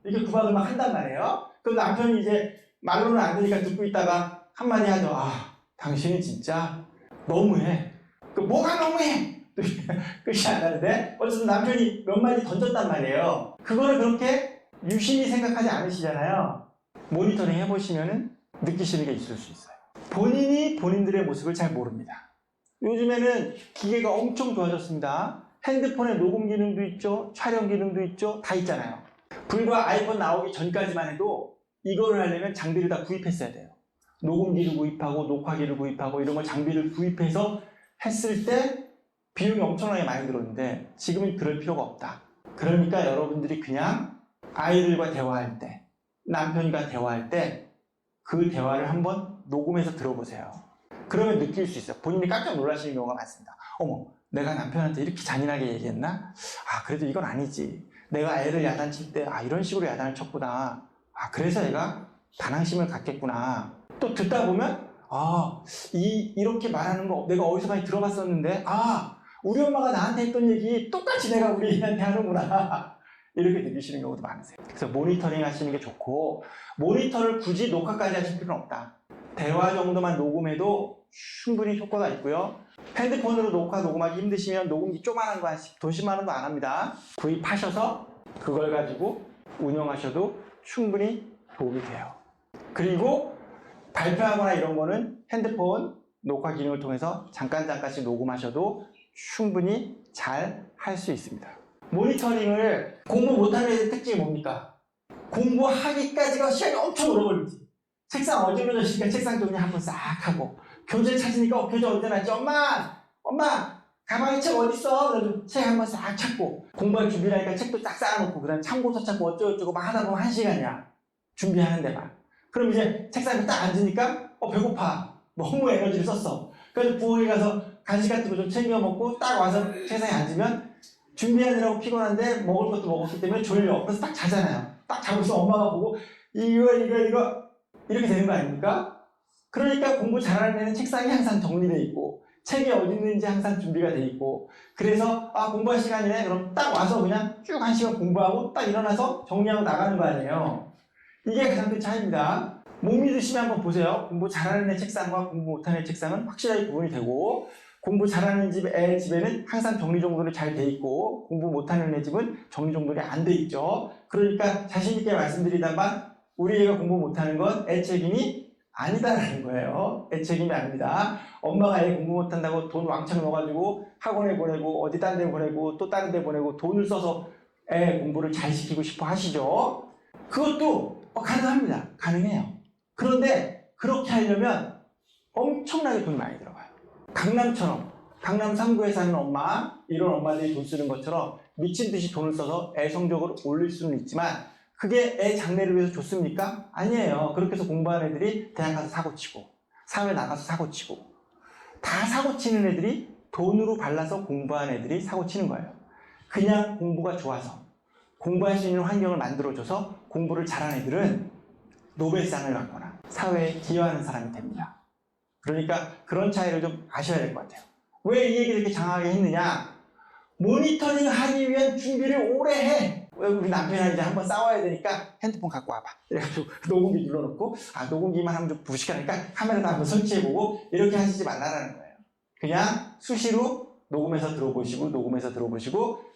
이렇게 구박을 막 한단 말이에요. 그럼 남편이 이제 말로는 안 되니까 듣고 있다가 한마디 하죠. 아, 당신은 진짜 너무해. 그 뭐가 너무해? 끝이 안 나는데 어쨌든 남편이 몇 마디 던졌단 말이에요. 그거를 그렇게 유심히 생각하지 않으시잖아요. 모니터링 해보시면은 느끼시는 게 있을 수 있어요. 본인이 본인들의 모습을 잘 모릅니다. 요즘에는 기계가 엄청 좋아졌습니다. 핸드폰에 녹음 기능도 있죠, 촬영 기능도 있죠, 다 있잖아요. 불과 아이폰 나오기 전까지만 해도 이거를 하려면 장비를 다 구입했어야 돼요. 녹음기를 구입하고 녹화기를 구입하고 이런 거 장비를 구입해서 했을 때 비용이 엄청나게 많이 들었는데 지금은 그럴 필요가 없다. 그러니까 여러분들이 그냥 아이들과 대화할 때, 남편과 대화할 때 그 대화를 한번 녹음해서 들어보세요. 그러면 느낄 수 있어요. 본인이 깜짝 놀라시는 경우가 많습니다. 어머, 내가 남편한테 이렇게 잔인하게 얘기했나? 아, 그래도 이건 아니지. 내가 애를 야단칠 때 이런 식으로 야단을 쳤구나. 아, 그래서 애가 반항심을 갖겠구나. 또 듣다 보면 이렇게 말하는 거 내가 어디서 많이 들어봤었는데 우리 엄마가 나한테 했던 얘기 똑같이 내가 우리 애한테 하는구나. 이렇게 느끼시는 경우도 많으세요. 그래서 모니터링 하시는 게 좋고 모니터를 굳이 녹화까지 하실 필요는 없다. 대화 정도만 녹음해도 충분히 효과가 있고요. 핸드폰으로 녹음하기 힘드시면 녹음기 조그만한 거 한 돈 10만 원도 안 합니다. 구입하셔서 그걸 가지고 운영하셔도 충분히 도움이 돼요. 그리고 발표하거나 이런 거는 핸드폰 녹화 기능을 통해서 잠깐씩 녹음하셔도 충분히 잘 할 수 있습니다. 모니터링을 공부 못하는 애들 특징이 뭡니까? 공부하기까지가 시간이 엄청 오래 걸리지. 책상 어지러워지니까 책상 정리 한번 싹 하고 교재 찾으니까 교재 어디다 놨지? 엄마 가방에 책 어딨어? 그래도 책 한번 싹 찾고 공부할 준비를 하니까 책도 딱 쌓아놓고 그 다음에 참고서 찾고 어쩌고저쩌고 막 하다 보면 1시간이야. 준비하는 데만. 그럼 이제 책상에 딱 앉으니까 배고파. 너무 에너지를 썼어. 그래서 부엌에 가서 간식 같은 거 좀 챙겨 먹고 딱 와서 책상에 앉으면 준비하느라고 피곤한데 먹을 것도 먹었기 때문에 졸려. 그래서 딱 자잖아요. 딱 자고 있으면 엄마가 보고 이거 이렇게 되는 거 아닙니까? 그러니까 공부 잘하는 애는 책상이 항상 정리되어 있고 책이 어디 있는지 항상 준비가 돼 있고 그래서 공부할 시간이네. 그럼 딱 와서 그냥 쭉 1시간 공부하고 딱 일어나서 정리하고 나가는 거 아니에요. 이게 가장 큰 차이입니다. 못 믿으시면 한번 보세요. 공부 잘하는 애 책상과 공부 못하는 애 책상은 확실하게 구분이 되고 공부 잘하는 애 집에는 항상 정리정돈이 잘 돼 있고 공부 못하는 애 집은 정리정돈이 안 돼 있죠. 그러니까 자신있게 말씀드리다만 우리 애가 공부 못하는 건 애 책임이 아니다라는 거예요. 애 책임이 아닙니다. 엄마가 애 공부 못한다고 돈 왕창 넣어가지고 학원에 보내고 어디 딴 데 보내고 또 다른 데 보내고 돈을 써서 애 공부를 잘 시키고 싶어 하시죠. 그것도 가능합니다. 가능해요. 그런데 그렇게 하려면 엄청나게 돈이 많이 들어가요. 강남처럼 강남 3구에 사는 엄마 이런 엄마들이 돈 쓰는 것처럼 미친 듯이 돈을 써서 애 성적을 올릴 수는 있지만 그게 애 장래를 위해서 좋습니까? 아니에요. 그렇게 해서 공부하는 애들이 대학 가서 사고치고 사회 나가서 사고치고 다 사고치는 애들이 돈으로 발라서 공부하는 애들이 사고치는 거예요. 그냥 공부가 좋아서 공부할 수 있는 환경을 만들어줘서 공부를 잘하는 애들은 노벨상을 받거나 사회에 기여하는 사람이 됩니다. 그러니까 그런 차이를 좀 아셔야 될 것 같아요. 왜 이 얘기를 이렇게 장하게 했느냐? 모니터링 하기 위한 준비를 오래 해. 우리 남편이랑 이제 한번 싸워야 되니까 핸드폰 갖고 와봐. 그래가지고 녹음기 눌러놓고 녹음기만 하면 좀 부식하니까 카메라도 한번 설치해보고 이렇게 하시지 말라는 거예요. 그냥 수시로 녹음해서 들어보시고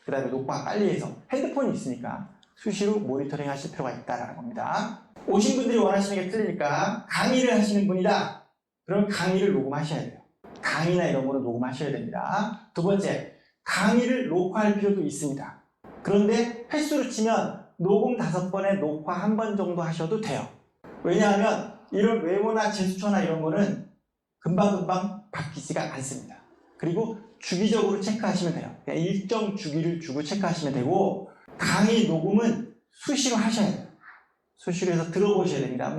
그 다음에 녹화 빨리 해서 핸드폰이 있으니까 수시로 모니터링 하실 필요가 있다는 겁니다. 오신 분들이 원하시는 게 틀리니까 강의를 하시는 분이다. 그럼 강의를 녹음하셔야 돼요. 강의나 이런 거는 녹음하셔야 됩니다. 두 번째, 강의를 녹화할 필요도 있습니다. 그런데 횟수로 치면 녹음 5번에 녹화 1번 정도 하셔도 돼요. 왜냐하면 이런 외모나 제스처나 이런 거는 금방금방 바뀌지가 않습니다. 그리고 주기적으로 체크하시면 돼요. 그냥 일정 주기를 주고 체크하시면 되고, 강의 녹음은 수시로 하셔야 돼요. 수시로 해서 들어보셔야 됩니다.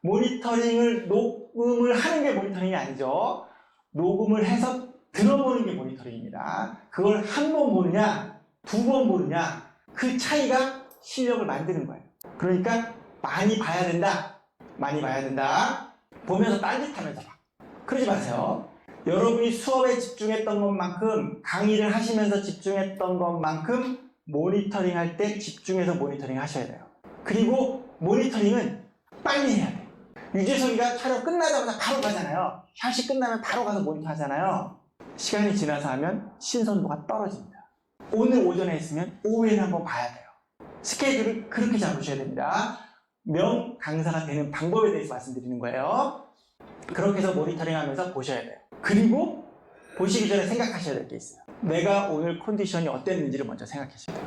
모니터링을 녹음을 하는 게 모니터링이 아니죠. 녹음을 해서 들어보는 게 모니터링입니다. 그걸 한 번 보느냐, 두 번 보느냐, 그 차이가 실력을 만드는 거예요. 그러니까 많이 봐야 된다. 많이 봐야 된다. 보면서 딴짓하면서 봐. 그러지 마세요. 여러분이 수업에 집중했던 것만큼, 강의를 하시면서 집중했던 것만큼 모니터링 할 때 집중해서 모니터링 하셔야 돼요. 그리고 모니터링은 빨리 해야 돼요. 유재석이가 촬영 끝나자마자 바로 가잖아요. 샷이 끝나면 바로 가서 모니터 하잖아요. 시간이 지나서 하면 신선도가 떨어집니다. 오늘 오전에 했으면 오후에는 한번 봐야 돼요. 스케줄을 그렇게 잡으셔야 됩니다. 명 강사가 되는 방법에 대해서 말씀드리는 거예요. 그렇게 해서 모니터링 하면서 보셔야 돼요. 그리고 보시기 전에 생각하셔야 될 게 있어요. 내가 오늘 컨디션이 어땠는지를 먼저 생각하셔야 돼요.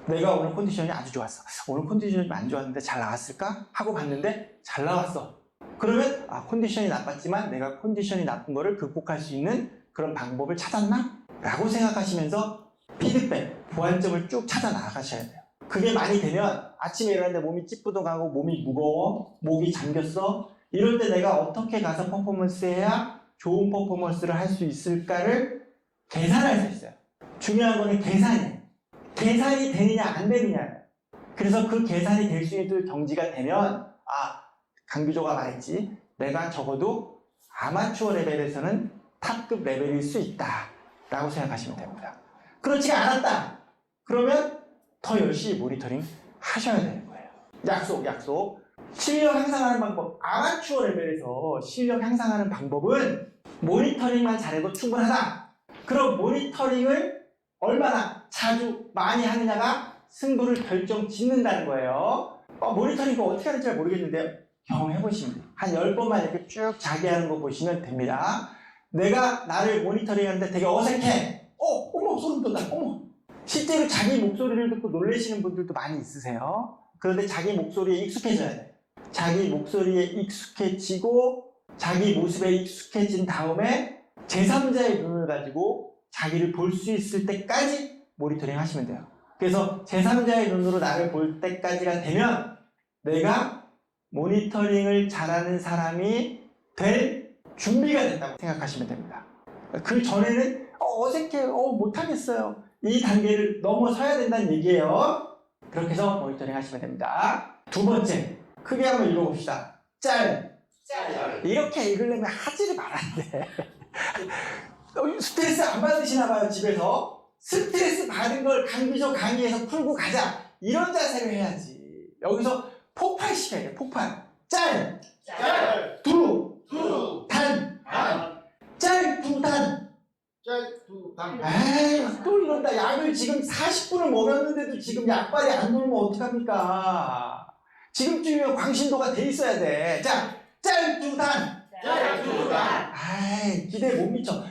내가 오늘 컨디션이 아주 좋았어. 오늘 컨디션이 안 좋았는데 잘 나왔을까? 하고 봤는데 잘 나왔어. 그러면 컨디션이 나빴지만 내가 컨디션이 나쁜 거를 극복할 수 있는 그런 방법을 찾았나? 라고 생각하시면서 피드백, 보완점을 쭉 찾아 나가셔야 돼요. 그게 많이 되면 아침에 일어났는데 몸이 찌뿌둥하고 몸이 무거워, 목이 잠겼어. 이럴 때 내가 어떻게 가서 퍼포먼스 해야 좋은 퍼포먼스를 할 수 있을까를 계산할 수 있어요. 중요한 거는 계산이에요. 계산이 되느냐 안 되느냐예요. 그래서 그 계산이 될 수 있는 경지가 되면 강규조가 말했지, 내가 적어도 아마추어 레벨에서는 탑급 레벨일 수 있다 라고 생각하시면 됩니다. 그렇지가 않았다 그러면 더 열심히 모니터링 하셔야 되는 거예요. 약속. 실력 향상하는 방법, 아마추어 레벨에서 실력 향상하는 방법은 모니터링만 잘해도 충분하다. 그럼 모니터링을 얼마나 자주 많이 하느냐가 승부를 결정 짓는다는 거예요. 모니터링 이거 어떻게 하는지 잘 모르겠는데요. 경험해보시면 돼요. 한 10번만 이렇게 쭉 자기 하는 거 보시면 됩니다. 내가 나를 모니터링 하는데 되게 어색해. 어머, 소름 돋아. 어머. 실제로 자기 목소리를 듣고 놀라시는 분들도 많이 있으세요. 그런데 자기 목소리에 익숙해져야 돼요. 자기 목소리에 익숙해지고 자기 모습에 익숙해진 다음에 제3자의 눈을 가지고 자기를 볼 수 있을 때까지 모니터링 하시면 돼요. 그래서 제3자의 눈으로 나를 볼 때까지가 되면 내가 모니터링을 잘하는 사람이 될 준비가 됐다고 생각하시면 됩니다. 그 전에는 어색해, 못하겠어요. 이 단계를 넘어서야 된다는 얘기예요. 그렇게 해서 모니터링 하시면 됩니다. 두 번째, 크게 한번 읽어봅시다. 짤. 이렇게 읽으려면 하지를 말았는데 스트레스 안 받으시나 봐요. 집에서 스트레스 받은 걸 강비조 강의에서 풀고 가자, 이런 자세를 해야지. 여기서 폭발시켜야 돼. 폭발. 짤. 두. 단. 짤. 두. 단. 에이, 또 이런다. 약을 지금 40분을 먹였는데도 지금 약발이 안 돌면 어떡합니까? 지금쯤이면 광신도가 돼 있어야 돼. 자, 짤. 두. 단. 아이, 기대에 못 미쳐.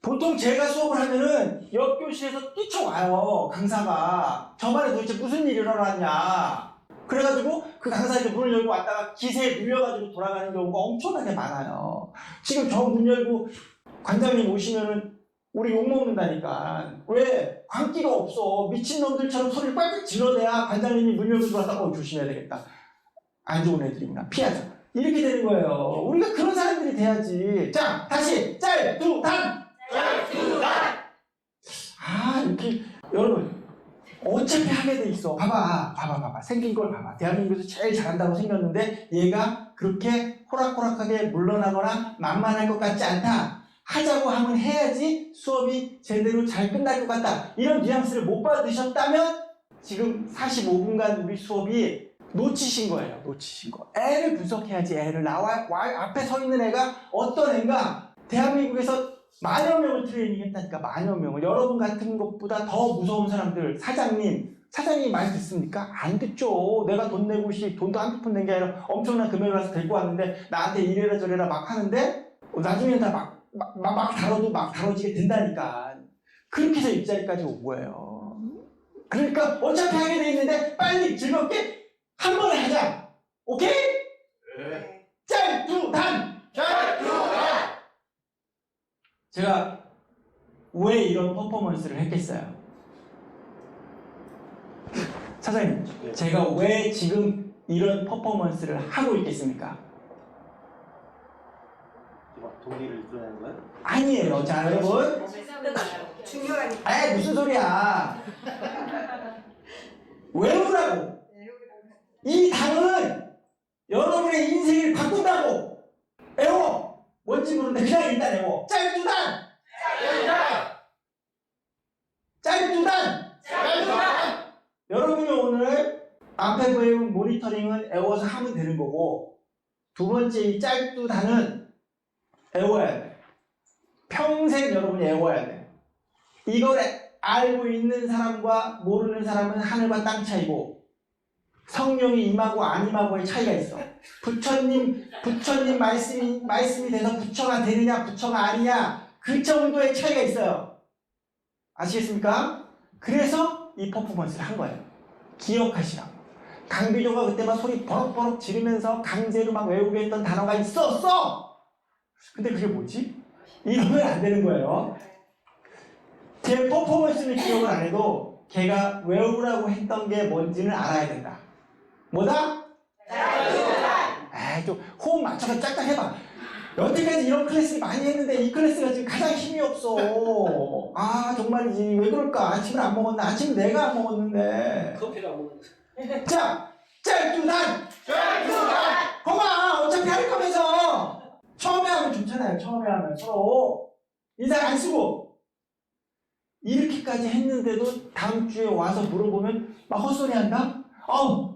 보통 제가 수업을 하면은 옆 교실에서 뛰쳐와요. 강사가. 저번에 도대체 무슨 일이 일어났냐. 그래가지고 그 강사에게 문을 열고 왔다가 기세에 눌려가지고 돌아가는 경우가 엄청나게 많아요. 지금 저 문 열고 관장님 오시면은 우리 욕먹는다니까. 왜? 광기가 없어. 미친놈들처럼 소리를 빨리 질러내야 관장님이 문 열고 들어왔다. 조심해야 되겠다. 안 좋은 애들이구나. 피하자. 이렇게 되는 거예요. 우리가 그런 사람들이 돼야지. 자, 다시. 짤. 두. 단. 이렇게 여러분 어차피 하게 돼 있어. 봐봐. 생긴 걸 봐봐. 대한민국에서 제일 잘한다고 생겼는데 얘가 그렇게 호락호락하게 물러나거나 만만할 것 같지 않다. 하자고 하면 해야지 수업이 제대로 잘 끝날 것 같다. 이런 뉘앙스를 못 받으셨다면 지금 45분간 우리 수업이 놓치신 거예요. 놓치신 거. 애를 분석해야지. 애를 앞에 서 있는 애가 어떤 애인가. 대한민국에서 만여 명을 트레이닝 했다니까. 만여 명을. 여러분 같은 것보다 더 무서운 사람들. 사장님 말 듣습니까? 안 듣죠. 내가 돈 내고 돈도 한두 푼 낸 게 아니라 엄청난 금액을 와서 데리고 왔는데 나한테 이래라 저래라 막 하는데 나중에는 다 막 다뤄도 막 다뤄지게 된다니까. 그렇게 해서 입자리까지 온 거예요. 그러니까 어차피 하게 돼 있는데 빨리 즐겁게 한 번에 하자. 오케이? 제가 왜 이런 퍼포먼스를 했겠어요? 사장님, 제가 왜 지금 이런 퍼포먼스를 하고 있겠습니까? 동기를 이끌어내는 거야? 아니에요. 자, 여러분. 중요한 에이, 무슨 소리야. 외우라고. 이 단어는 여러분의 인생을 바꾼다고. 외워. 뭔지 모르는데 그냥 일단 외워. 짤두단. 짤두단. 여러분이 오늘 앞에 보이는 모니터링은 외워서 하면 되는 거고, 두 번째 이 짤두단은 외워야 돼. 평생 여러분이 외워야 돼. 이걸 알고 있는 사람과 모르는 사람은 하늘과 땅 차이고, 성령이 임하고 안 임하고의 차이가 있어. 부처님 말씀이 돼서 부처가 되느냐 부처가 아니냐, 그 정도의 차이가 있어요. 아시겠습니까? 그래서 이 퍼포먼스를 한 거예요. 기억하시라고. 강비조가 그때 막 소리 버럭버럭 지르면서 강제로 막 외우게 했던 단어가 있었어. 근데 그게 뭐지? 이러면 안 되는 거예요. 제 퍼포먼스를 기억을 안 해도 걔가 외우라고 했던 게 뭔지는 알아야 된다. 뭐다? 에이, 좀 호흡 맞춰서 짝짝 해봐. 여태까지 이런 클래스를 많이 했는데 이 클래스가 지금 가장 힘이 없어. 아, 정말이지. 왜 그럴까? 아침을 안 먹었나? 아침 내가 안 먹었는데. 커피를 안 먹었어. 자, 짤두단! 거봐! 어차피 할 거면서! 처음에 하면 좋잖아요. 처음에 하면 서로 인사 안 쓰고. 이렇게까지 했는데도 다음 주에 와서 물어보면 막 헛소리 한다?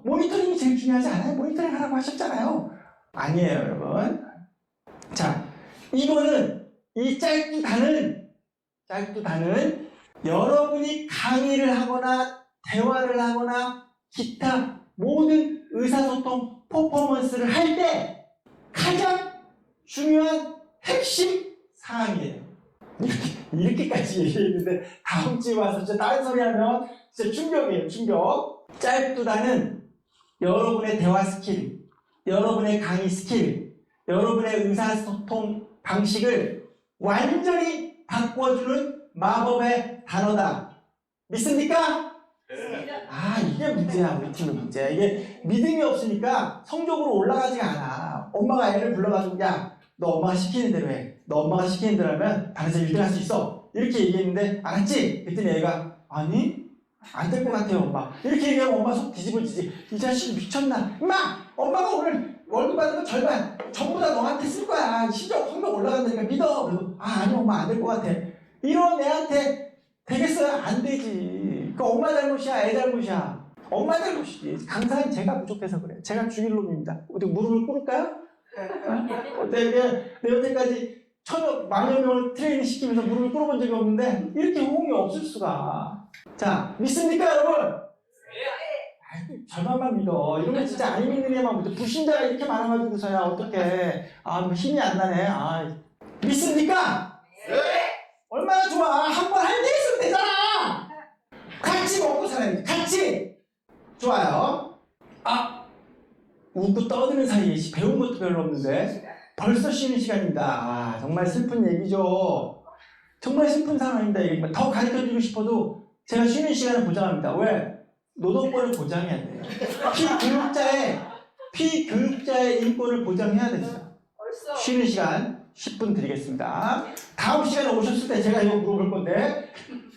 모니터링이 제일 중요하지 않아요? 모니터링 하라고 하셨잖아요. 아니에요, 여러분. 자, 이거는 이 짤두단은 여러분이 강의를 하거나 대화를 하거나 기타 모든 의사소통 퍼포먼스를 할 때 가장 중요한 핵심 사항이에요. 이렇게까지 얘기했는데 다음 주에 와서 진짜 다른 소리 하면 진짜 충격이에요. 충격. 짤두단은 여러분의 대화 스킬, 여러분의 강의 스킬, 여러분의 의사소통 방식을 완전히 바꿔주는 마법의 단어다. 믿습니까? 아, 이게 문제야. 우리 팀의 문제야. 이게 믿음이 없으니까 성적으로 올라가지가 않아. 엄마가 애를 불러가지고, 야, 너 엄마가 시키는 대로 해. 너 엄마가 시키는 대로 하면 반에서 1등 할 수 있어. 이렇게 얘기했는데 알았지? 그랬더니 애가 아니? 안 될 것 같아요, 엄마. 이렇게 얘기하면 엄마 속 뒤집어지지. 이 자식 미쳤나? 엄마! 엄마가 오늘 월급 받은 거 절반 전부 다 너한테 쓸 거야. 성적 올라간다니까 믿어. 그래서 아니 엄마 안 될 것 같아. 이런 애한테 되겠어요? 안 되지. 그 엄마 잘못이야, 애 잘못이야. 엄마 잘못이지. 강사는 제가 부족해서 그래. 제가 죽일 놈입니다. 어떻게 무릎을 꿇을까요? 내 여태까지 만여 명을 트레이닝 시키면서 무릎을 꿇어본 적이 없는데 이렇게 호응이 없을 수가. 자, 믿습니까, 여러분? 절반만 믿어. 이러면 진짜 안 믿는 애만 믿어. 불신자가 이렇게 많아가지고서야 어떡해. 뭐 힘이 안 나네. 믿습니까? 네. 얼마나 좋아. 한 번 할 때 있으면 되잖아. 같이 먹고 살아야지. 같이. 좋아요. 웃고 떠드는 사이에 배운 것도 별로 없는데 벌써 쉬는 시간입니다. 정말 슬픈 얘기죠. 정말 슬픈 상황입니다. 이게 더 가르쳐주고 싶어도 제가 쉬는 시간을 보장합니다. 왜? 노동권을 보장해야 돼요. 피교육자의 인권을 보장해야 됩니다. 쉬는 시간 10분 드리겠습니다. 다음 시간에 오셨을 때 제가 이거 물어볼 건데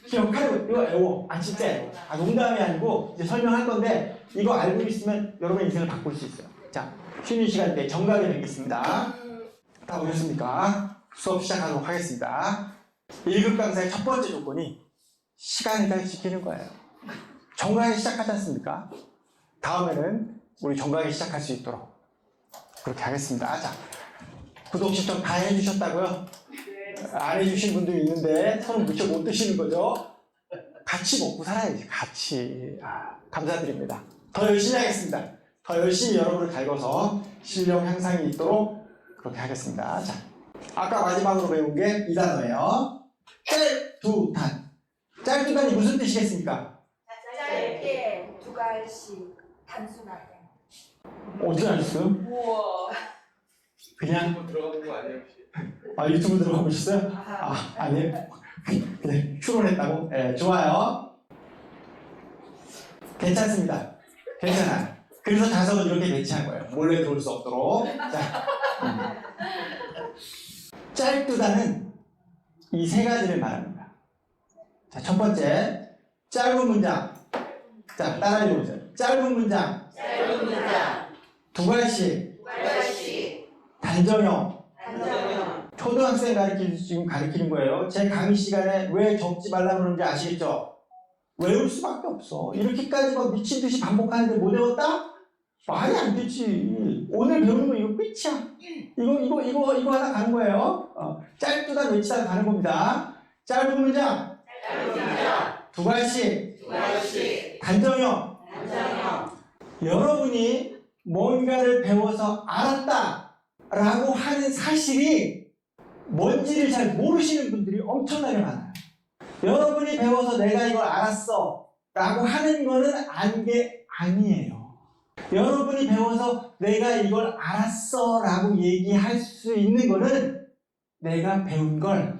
기억하고 이거 외워. 진짜 외워. 농담이 아니고 이제 설명할 건데 이거 알고 있으면 여러분의 인생을 바꿀 수 있어요. 자, 쉬는 시간 때 정각에 뵙겠습니다. 다 오셨습니까? 수업 시작하도록 하겠습니다. 1급 강사의 첫 번째 조건이 시간을 잘 지키는 거예요. 정각에 시작하지 않습니까? 다음에는 우리 정각에 시작할 수 있도록 그렇게 하겠습니다. 자, 구독 신청 다 해주셨다고요? 안 해주신 분도 있는데 서로 무척 못 드시는 거죠? 같이 먹고 살아야지. 같이. 감사드립니다. 더 열심히 하겠습니다. 더 열심히 여러분을 갈궈서 실력 향상이 있도록 그렇게 하겠습니다. 자, 아까 마지막으로 배운 게 이 단어예요. 짤두단. 짤두단이 무슨 뜻이겠습니까? 짧게 두 가지 단순하게. 어떻게 알았어요? 우와. 그냥 들어가는 거 아니에요 혹시? 아, 유튜브 들어가 보셨어요? 아니에요? 그냥 추론했다고? 네, 좋아요. 괜찮습니다. 괜찮아요. 그래서 자석을 이렇게 배치한 거예요. 몰래 들어올 수 없도록. 자, 짧두다는 이 세 가지를 말합니다. 자, 첫 번째, 짧은 문장. 자, 따라해 보세요. 짧은 문장. 두 갈씩. 단정형. 초등학생 지금 가르치는 거예요. 제 강의 시간에 왜 적지 말라고 그러는지 아시겠죠? 외울 수밖에 없어. 이렇게까지 막 미친 듯이 반복하는데 못 외웠다? 말이 안 되지. 오늘 배우는 거 이거 끝이야. 이거 하나 가는 거예요. 짧두다 외치다가 가는 겁니다. 짧은 문장. 두 갈씩. 단정형. 여러분이 뭔가를 배워서 알았다라고 하는 사실이 뭔지를 잘 모르시는 분들이 엄청나게 많아요. 여러분이 배워서 내가 이걸 알았어 라고 하는 거는 안 게 아니에요. 여러분이 배워서 내가 이걸 알았어 라고 얘기할 수 있는 거는 내가 배운 걸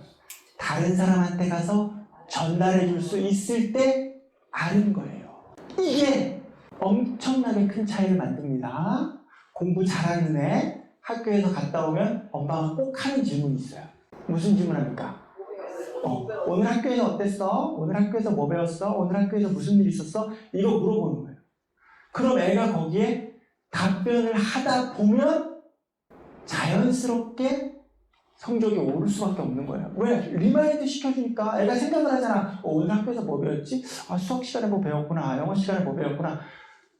다른 사람한테 가서 전달해 줄 수 있을 때 아는 거예요. 이게 엄청나게 큰 차이를 만듭니다. 공부 잘하는 애 학교에서 갔다 오면 엄마가 꼭 하는 질문이 있어요. 무슨 질문합니까? 오늘 학교에서 어땠어? 오늘 학교에서 뭐 배웠어? 오늘 학교에서 무슨 일 있었어? 이거 물어보는 거예요. 그럼 애가 거기에 답변을 하다 보면 자연스럽게 성적이 오를 수밖에 없는 거예요. 왜? 리마인드 시켜주니까 애가 생각을 하잖아. 오늘 학교에서 뭐 배웠지? 수학 시간에 뭐 배웠구나. 영어 시간에 뭐 배웠구나.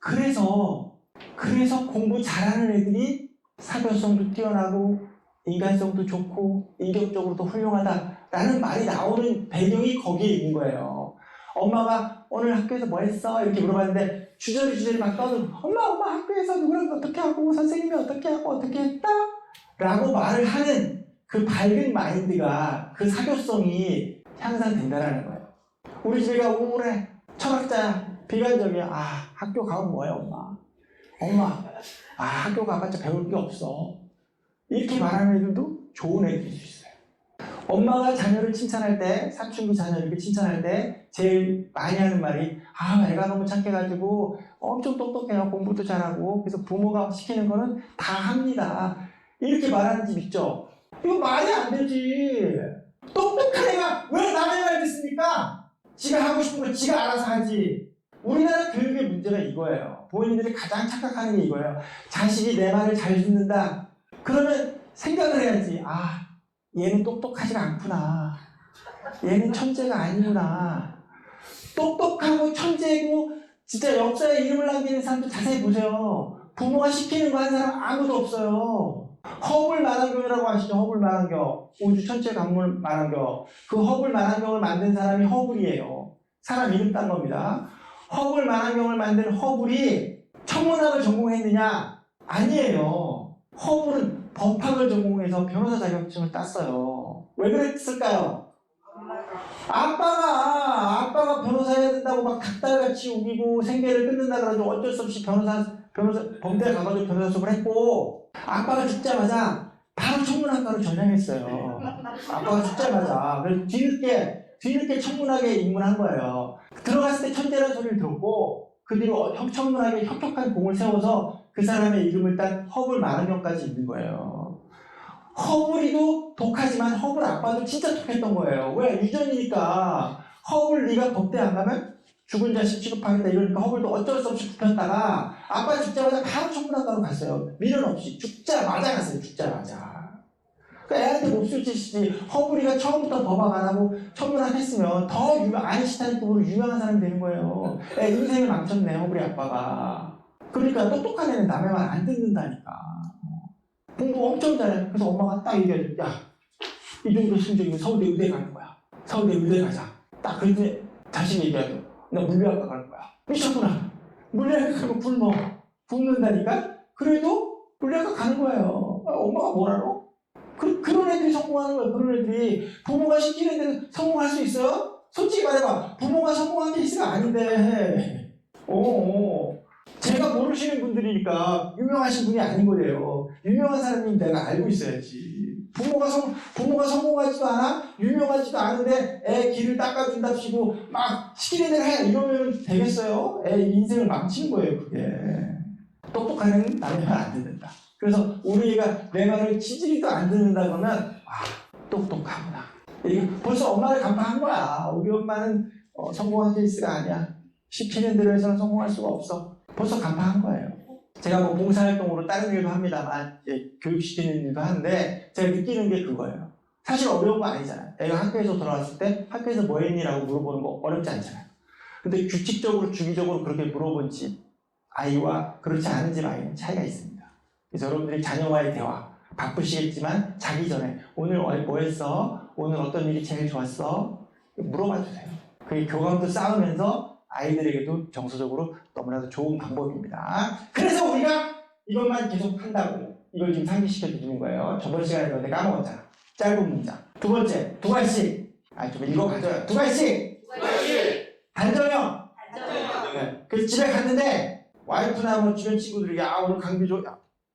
그래서 공부 잘하는 애들이 사교성도 뛰어나고 인간성도 좋고 인격적으로도 훌륭하다라는 말이 나오는 배경이 거기에 있는 거예요. 엄마가 오늘 학교에서 뭐 했어? 이렇게 물어봤는데 주저리 막 떠들고 엄마 학교에서 누구랑 어떻게 하고 선생님이 어떻게 하고 어떻게 했다? 라고 말을 하는 그 밝은 마인드가 그 사교성이 향상된다는 거예요. 우리 집애가 우울해. 철학자야. 비관적이야. 학교 가면 뭐해 엄마 학교 가봤자 배울 게 없어. 이렇게 말하는 애들도 좋은 애들일 수 있어요. 엄마가 자녀를 칭찬할 때, 사춘기 자녀 이렇게 칭찬할 때 제일 많이 하는 말이 애가 너무 착해가지고 엄청 똑똑해요. 공부도 잘하고. 그래서 부모가 시키는 거는 다 합니다. 이렇게 말하는 집 있죠? 이거 말이 안 되지. 똑똑한 애가 왜 남의 말 듣습니까? 지가 하고 싶은 거 지가 알아서 하지. 우리나라 교육의 문제가 이거예요. 부모님들이 가장 착각하는 게 이거예요. 자식이 내 말을 잘 듣는다. 그러면 생각을 해야지. 얘는 똑똑하지가 않구나. 얘는 천재가 아니구나. 똑똑하고 천재고 진짜 역사에 이름을 남기는 사람들 자세히 보세요. 부모가 시키는 거 한 사람 아무도 없어요. 허블 만환경이라고 아시죠? 허블 만환경. 우주 천체 강물 만환경. 그 허블 만환경을 만든 사람이 허블이에요. 사람 이름 딴 겁니다. 허블 만환경을 만든 허블이 천문학을 전공했느냐? 아니에요. 허블은 법학을 전공해서 변호사 자격증을 땄어요. 왜 그랬을까요? 아빠가 변호사 해야 된다고 막 닭달같이 우기고 생계를 끊는다 그래가지고 어쩔 수 없이 범대에 가가지고 변호사 수업을 했고, 아빠가 죽자마자 바로 천문학과로 전향했어요. 아빠가 죽자마자. 그래서 뒤늦게 천문학에 입문한 거예요. 들어갔을 때 천재라는 소리를 들었고, 그 뒤로 천문학에 혁혁한 공을 세워서 그 사람의 이름을 딴 허블 만환경까지 있는 거예요. 허블이도 독하지만 허블 아빠도 진짜 독했던 거예요. 왜? 유전이니까. 허블 네가 법대 안 가면 죽은 자식 취급하겠다 이러니까 허블도 어쩔 수 없이 붙였다가 아빠 죽자마자 바로 천문학과로 갔어요. 미련 없이. 죽자마자 갔어요. 죽자마자. 그러니까 애한테 몹쓸 짓이지. 허블이가 처음부터 법학 안 하고 천문학 했으면 더 아인슈타인급으로 유명한 사람이 되는 거예요. 애 인생을 망쳤네, 허블이 아빠가. 그러니까 똑똑한 애는 남의 말 안 듣는다니까. 공부 엄청 잘해. 그래서 엄마가 딱 얘기하죠. 야, 이 정도 성적이면 서울대 의대 가는 거야. 서울대 의대 가자. 딱 그랬더니 자신이 얘기하죠. 나 물리학과 가는 거야. 미쳤구나. 물리학과 가면 굶는다니까? 그래도 물리학과 가는 거예요. 엄마가 뭘 알아? 그런 애들이 성공하는 거예요. 그런 애들이. 부모가 시키는 대로 성공할 수 있어요? 솔직히 말해봐. 부모가 성공한 케이스가 아닌데. 제가 모르시는 분들이니까 유명하신 분이 아닌 거예요. 유명한 사람이면 내가 알고 있어야지. 부모가 성공하지도 않아? 유명하지도 않은데 애 길을 닦아준답시고 막 시키는 대로 해! 이러면 되겠어요? 애 인생을 망치는 거예요, 그게. 똑똑한 애는 남의 말 안 듣는다. 그래서 우리 애가 내 말을 치지리도 안 듣는다 그러면 똑똑하구나. 이게 벌써 엄마를 간파한 거야. 우리 엄마는 성공한 케이스가 아니야. 시키는 대로 해서는 성공할 수가 없어. 벌써 간파한 거예요. 제가 뭐 봉사활동으로 다른 일도 합니다만 교육시키는 일도 하는데 제가 느끼는 게 그거예요. 사실 어려운 거 아니잖아요. 애가 학교에서 돌아왔을 때 학교에서 뭐 했니? 라고 물어보는 거 어렵지 않잖아요. 근데 규칙적으로 주기적으로 그렇게 물어본 집 아이와 그렇지 않은 집 아이는 차이가 있습니다. 그래서 여러분들이 자녀와의 대화 바쁘시겠지만 자기 전에 오늘 뭐 했어? 오늘 어떤 일이 제일 좋았어? 물어봐 주세요. 그게 교감도 쌓으면서 아이들에게도 정서적으로 너무나도 좋은 방법입니다. 그래서 우리가 이것만 계속 한다고 이걸 지금 상기시켜 드리는 거예요. 저번 시간에 내가 까먹었잖아. 짧은 문장. 두 번째, 두 가지씩. 좀 읽어봐줘요. 두 가지씩. 단정형. 네. 그래서 집에 갔는데 와이프나 뭐 주변 친구들에게 오늘 강비조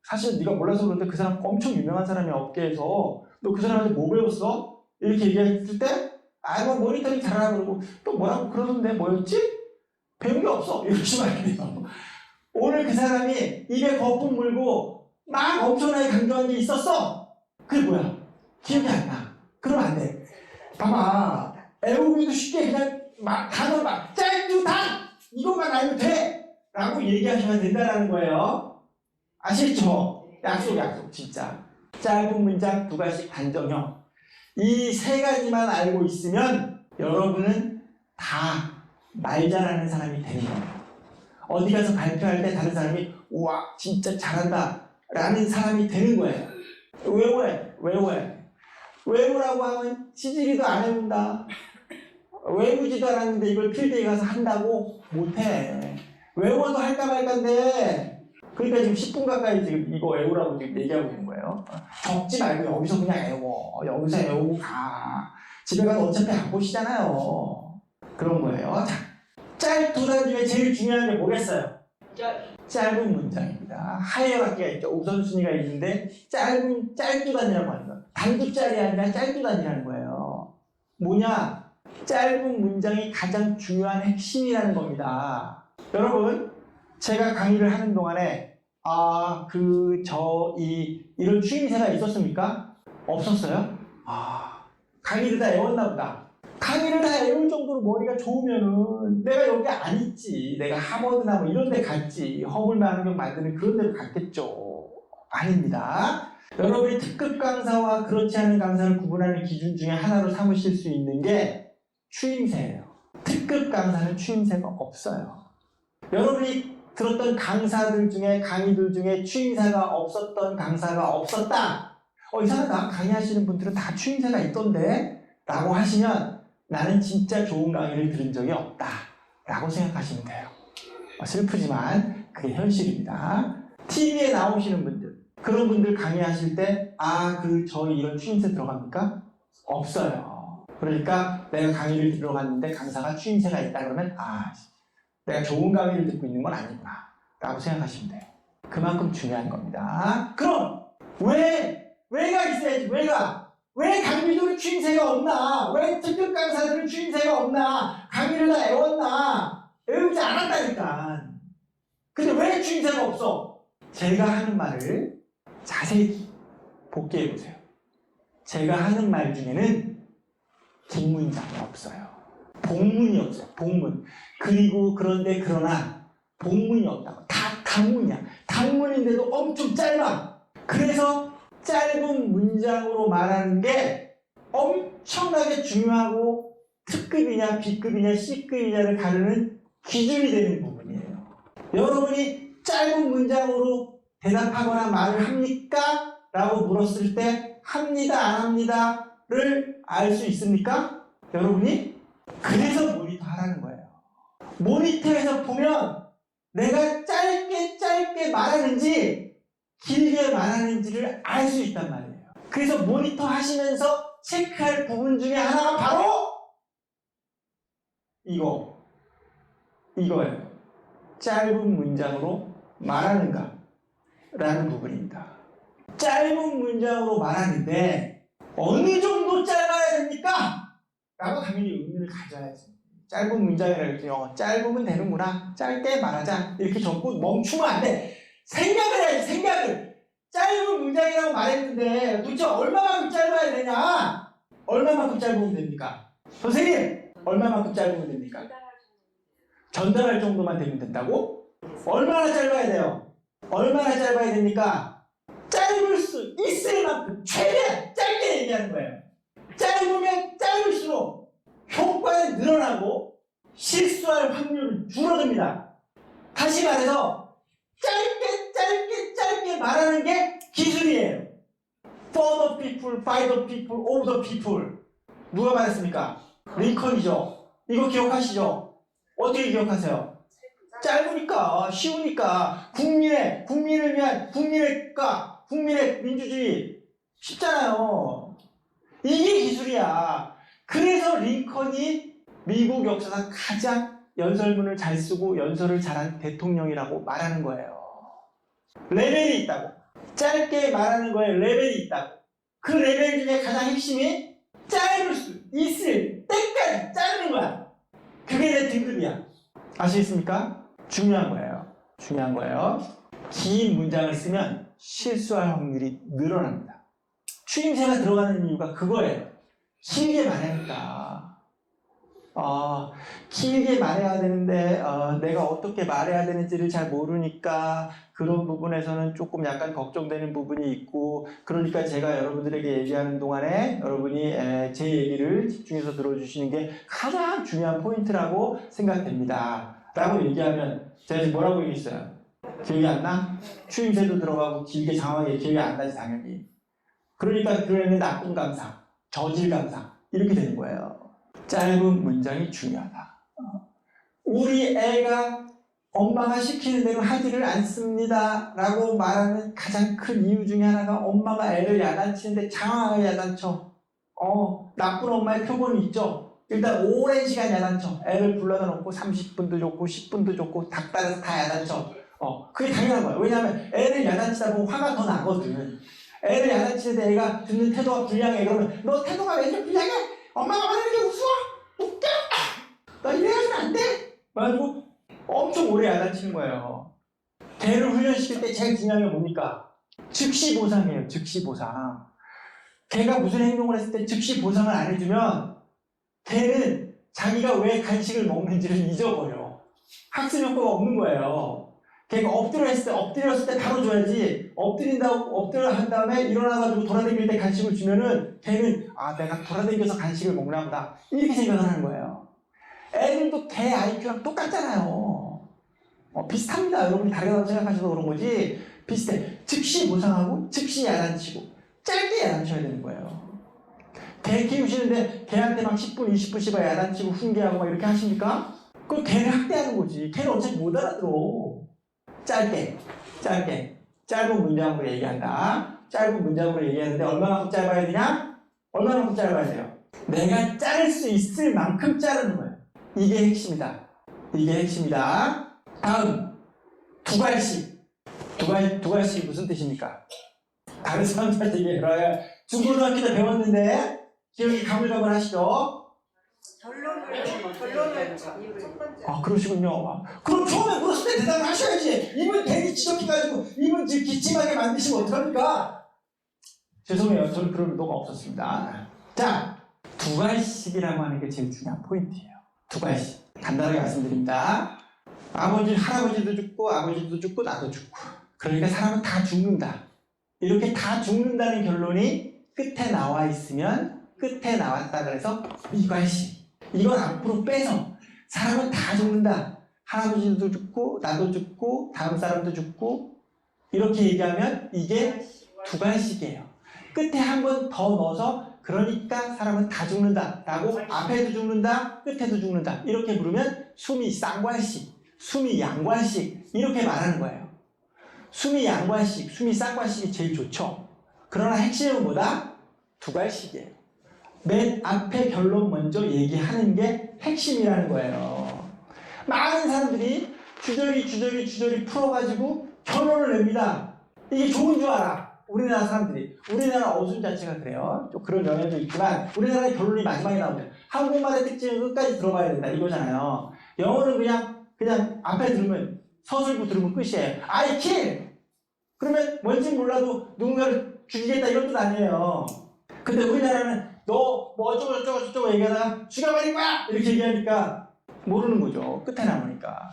사실 네가 몰라서 그런데 그 사람 엄청 유명한 사람이 업계에서 너 그 사람한테 뭐 배웠어? 이렇게 얘기했을 때 뭐 모니터링 잘하라 그러고 또 뭐라고 그러던데 뭐였지? 배운 게 없어. 이러지 말게요. 오늘 그 사람이 입에 거품 물고 막 엄청나게 강조한 게 있었어. 그게 뭐야? 기억이 안 나. 그러면 안 돼. 봐봐. 애우기도 쉽게 그냥 단어 짤뚜단 이것만 알면 돼! 라고 얘기하시면 된다는 거예요. 아시겠죠? 약속 진짜. 짧은 문장 두 가지씩 단정형. 이 세 가지만 알고 있으면 여러분은 다 말 잘하는 사람이 되는 거예요. 어디 가서 발표할 때 다른 사람이 우와 진짜 잘한다 라는 사람이 되는 거예요. 외우라고 하면 치지리도 안 해본다. 외우지도 않았는데 이걸 필드에 가서 한다고 못해. 외워도 할까 말까인데 그러니까 지금 10분 가까이 지금 이거 외우라고 지금 얘기하고 있는 거예요. 적지 말고 여기서 그냥 외워. 여기서 외우고 가. 집에 가서 어차피 안 보시잖아요. 그런 거예요. 자, 짤두단 중에 제일 중요한 게 뭐겠어요? 짧은 문장입니다. 하이어라키가 있죠. 우선순위가 있는데 짤두단이라고 하는 거예요. 단두짤이 아니라 짤두단이라는 거예요. 뭐냐? 짧은 문장이 가장 중요한 핵심이라는 겁니다. 여러분, 제가 강의를 하는 동안에 이런 추임새가 있었습니까? 없었어요? 강의를 다 외웠나 보다. 강의를 다 외울 정도로 머리가 좋으면은 내가 여기 안 있지. 내가 하버드나 뭐 이런 데 갔지. 허블만학경 만드는 그런 데로 갔겠죠. 아닙니다. 여러분이 특급 강사와 그렇지 않은 강사를 구분하는 기준 중에 하나로 삼으실 수 있는 게 추임새예요. 특급 강사는 추임새가 없어요. 여러분이 들었던 강사들 중에 강의들 중에 추임새가 없었던 강사가 없었다. 이상하다. 강의하시는 분들은 다 추임새가 있던데? 라고 하시면 나는 진짜 좋은 강의를 들은 적이 없다. 라고 생각하시면 돼요. 슬프지만 그게 현실입니다. TV에 나오시는 분들, 그런 분들 강의하실 때 저희 이런 추임새 들어갑니까? 없어요. 그러니까 내가 강의를 들어갔는데 강사가 추임새가 있다 그러면 내가 좋은 강의를 듣고 있는 건 아니구나 라고 생각하시면 돼요. 그만큼 중요한 겁니다. 그럼 왜가 있어야지. 왜 강의들은 추임새가 없나? 왜 특급 강사들은 추임새가 없나? 강의를 다 외웠나? 외우지 않았다니까. 근데 왜 추임새가 없어? 제가 하는 말을 자세히 복기해 보세요. 제가 하는 말 중에는 뒷문장이 없어요. 복문이 없어요. 복문. 그리고 그러나 복문이 없다고. 다 단문이야. 단문인데도 엄청 짧아. 그래서 짧은 문장으로 말하는 게 엄청나게 중요하고 특급이냐 B급이냐 C급이냐를 가르는 기준이 되는 부분이에요. 여러분이 짧은 문장으로 대답하거나 말을 합니까? 라고 물었을 때 합니다 안 합니다를 알 수 있습니까? 여러분이? 그래서 모니터 하라는 거예요. 모니터에서 보면 내가 짧게 말하는지 길게 말하는지를 알 수 있단 말이에요. 그래서 모니터 하시면서 체크할 부분 중에 하나가 바로 이거예요. 짧은 문장으로 말하는가 라는 부분입니다. 짧은 문장으로 말하는데 어느 정도 짧아야 됩니까? 라고 당연히 의미를 가져야지. 짧은 문장이라 그랬더니 짧으면 되는구나. 짧게 말하자. 이렇게 적고 멈추면 안 돼. 생각을 해야지, 생각을. 짧은 문장이라고 말했는데 도대체 얼마만큼 짧아야 되냐? 얼마만큼 짧으면 됩니까? 선생님, 얼마만큼 짧으면 됩니까? 전달할 정도만 되면 된다고? 얼마나 짧아야 돼요? 얼마나 짧아야 됩니까? 짧을 수 있을 만큼 최대한 짧게 얘기하는 거예요. 짧으면 짧을수록 효과는 늘어나고 실수할 확률은 줄어듭니다. 다시 말해서 짧게 말하는 게 기술이에요. For the people, by the people, of the people. 누가 말했습니까? 링컨이죠. 이거 기억하시죠? 어떻게 기억하세요? 짧으니까, 쉬우니까, 국민을 위한, 국민의 민주주의. 쉽잖아요. 이게 기술이야. 그래서 링컨이 미국 역사상 가장 연설문을 잘 쓰고 연설을 잘한 대통령이라고 말하는 거예요. 레벨이 있다고. 짧게 말하는 거에 레벨이 있다고. 그 레벨 중에 가장 핵심이 짧을 수 있을 때까지 자르는 거야. 그게 내 등급이야. 아시겠습니까? 중요한 거예요. 긴 문장을 쓰면 실수할 확률이 늘어납니다. 추임새가 들어가는 이유가 그거예요. 길게 말하니까. 길게 말해야 되는데 내가 어떻게 말해야 되는지를 잘 모르니까 그런 부분에서는 조금 약간 걱정되는 부분이 있고, 그러니까 제가 여러분들에게 얘기하는 동안에 여러분이 제 얘기를 집중해서 들어주시는 게 가장 중요한 포인트라고 생각됩니다 라고 얘기하면 제가 지금 뭐라고 얘기했어요? 기억이 안 나? 추임새도 들어가고 길게 장황하게 기억이 안 나지 당연히. 그러니까 그에는 나쁜 감상, 저질 감상 이렇게 되는 거예요. 짧은 문장이 중요하다. 우리 애가 엄마가 시키는 대로 하지를 않습니다 라고 말하는 가장 큰 이유 중에 하나가 엄마가 애를 야단치는데 장황하게 야단쳐. 나쁜 엄마의 표본이 있죠. 일단 오랜 시간 야단쳐. 애를 불러다 놓고 30분도 줬고 10분도 줬고 닭다리에서 다 야단쳐. 그게 당연한 거야. 왜냐하면 애를 야단치다 보면 화가 더 나거든. 애를 야단치는데 애가 듣는 태도가 불량해. 그러면 너 태도가 왜 이렇게 불량해? 엄마가 말하는 게 우스워? 웃겨? 나 이래가지고 안 돼? 말고 엄청 오래 야단치는 거예요. 걔를 훈련시킬 때 제일 중요한 게 뭡니까? 즉시 보상이에요. 즉시 보상. 걔가 무슨 행동을 했을 때 즉시 보상을 안 해주면 걔는 자기가 왜 간식을 먹는지를 잊어버려. 학습 효과가 없는 거예요. 걔가 엎드렸을 때 바로 줘야지. 엎드려 한 다음에 일어나가지고 돌아다닐 때 간식을 주면은 걔는 내가 돌아다니면서 간식을 먹나 보다 이렇게 생각을 하는 거예요. 애들도 걔 IQ랑 똑같잖아요. 비슷합니다. 여러분이 다르다고 생각하셔서 그런 거지 비슷해. 즉시 보상하고 즉시 야단치고 짧게 야단쳐야 되는 거예요. 개 키우시는데 걔한테 막 10분, 20분씩 야단치고 훈계하고 막 이렇게 하십니까? 그럼 걔를 학대하는 거지. 걔는 어차피 못 알아들어. 짧게 짧은 문장으로 얘기한다. 짧은 문장으로 얘기하는데 얼마만큼 짧아야 되냐? 얼마만큼 짧아야 돼요? 내가 자를 수 있을 만큼 자르는 거예요. 이게 핵심이다. 다음 두괄식. 두괄식이 무슨 뜻입니까? 다른 사람들한테 얘기해봐요. 중고등학교 때 배웠는데 기억이 가물가물하시죠? 결론을 첫 번째. 그러시군요. 그럼 처음에 물었을 때 대답을 하셔야지. 입을 괜히 지적해가지고 입을 기침하게 만드시면 어떡합니까? 죄송해요. 저는 그런 의도가 없었습니다. 자, 두괄식이라고 하는 게 제일 중요한 포인트예요. 두괄식. 간단하게 말씀드립니다. 할아버지도 죽고 아버지도 죽고 나도 죽고. 그러니까 사람은 다 죽는다. 이렇게 다 죽는다는 결론이 끝에 나와 있으면 끝에 나왔다 그래서 미괄식. 이건 앞으로 빼서 사람은 다 죽는다. 할아버지도 죽고 나도 죽고 다음 사람도 죽고 이렇게 얘기하면 이게 두괄식이에요. 끝에 한 번 더 넣어서 그러니까 사람은 다 죽는다 라고 앞에도 죽는다 끝에도 죽는다 이렇게 부르면 숨이 쌍괄식, 숨이 양괄식 이렇게 말하는 거예요. 숨이 양괄식, 숨이 쌍괄식이 제일 좋죠. 그러나 핵심은 뭐다? 두괄식이에요. 맨 앞에 결론 먼저 얘기하는 게 핵심이라는 거예요. 많은 사람들이 주저리 풀어가지고 결론을 냅니다. 이게 좋은 줄 알아. 우리나라 사람들이, 우리나라 어순 자체가 그래요. 좀 그런 영향도 있지만 우리나라의 결론이 마지막에 나오죠. 한국말의 특징은 끝까지 들어봐야 된다 이거잖아요. 영어는 그냥 앞에 들으면 서술부 들으면 끝이에요. I kill. 그러면 뭔지 몰라도 누군가를 죽이겠다 이런 뜻 아니에요. 근데 우리나라는 너 뭐 어쩌고 얘기하다가 죽여버릴 거야 이렇게 얘기하니까 모르는 거죠. 끝에 남으니까.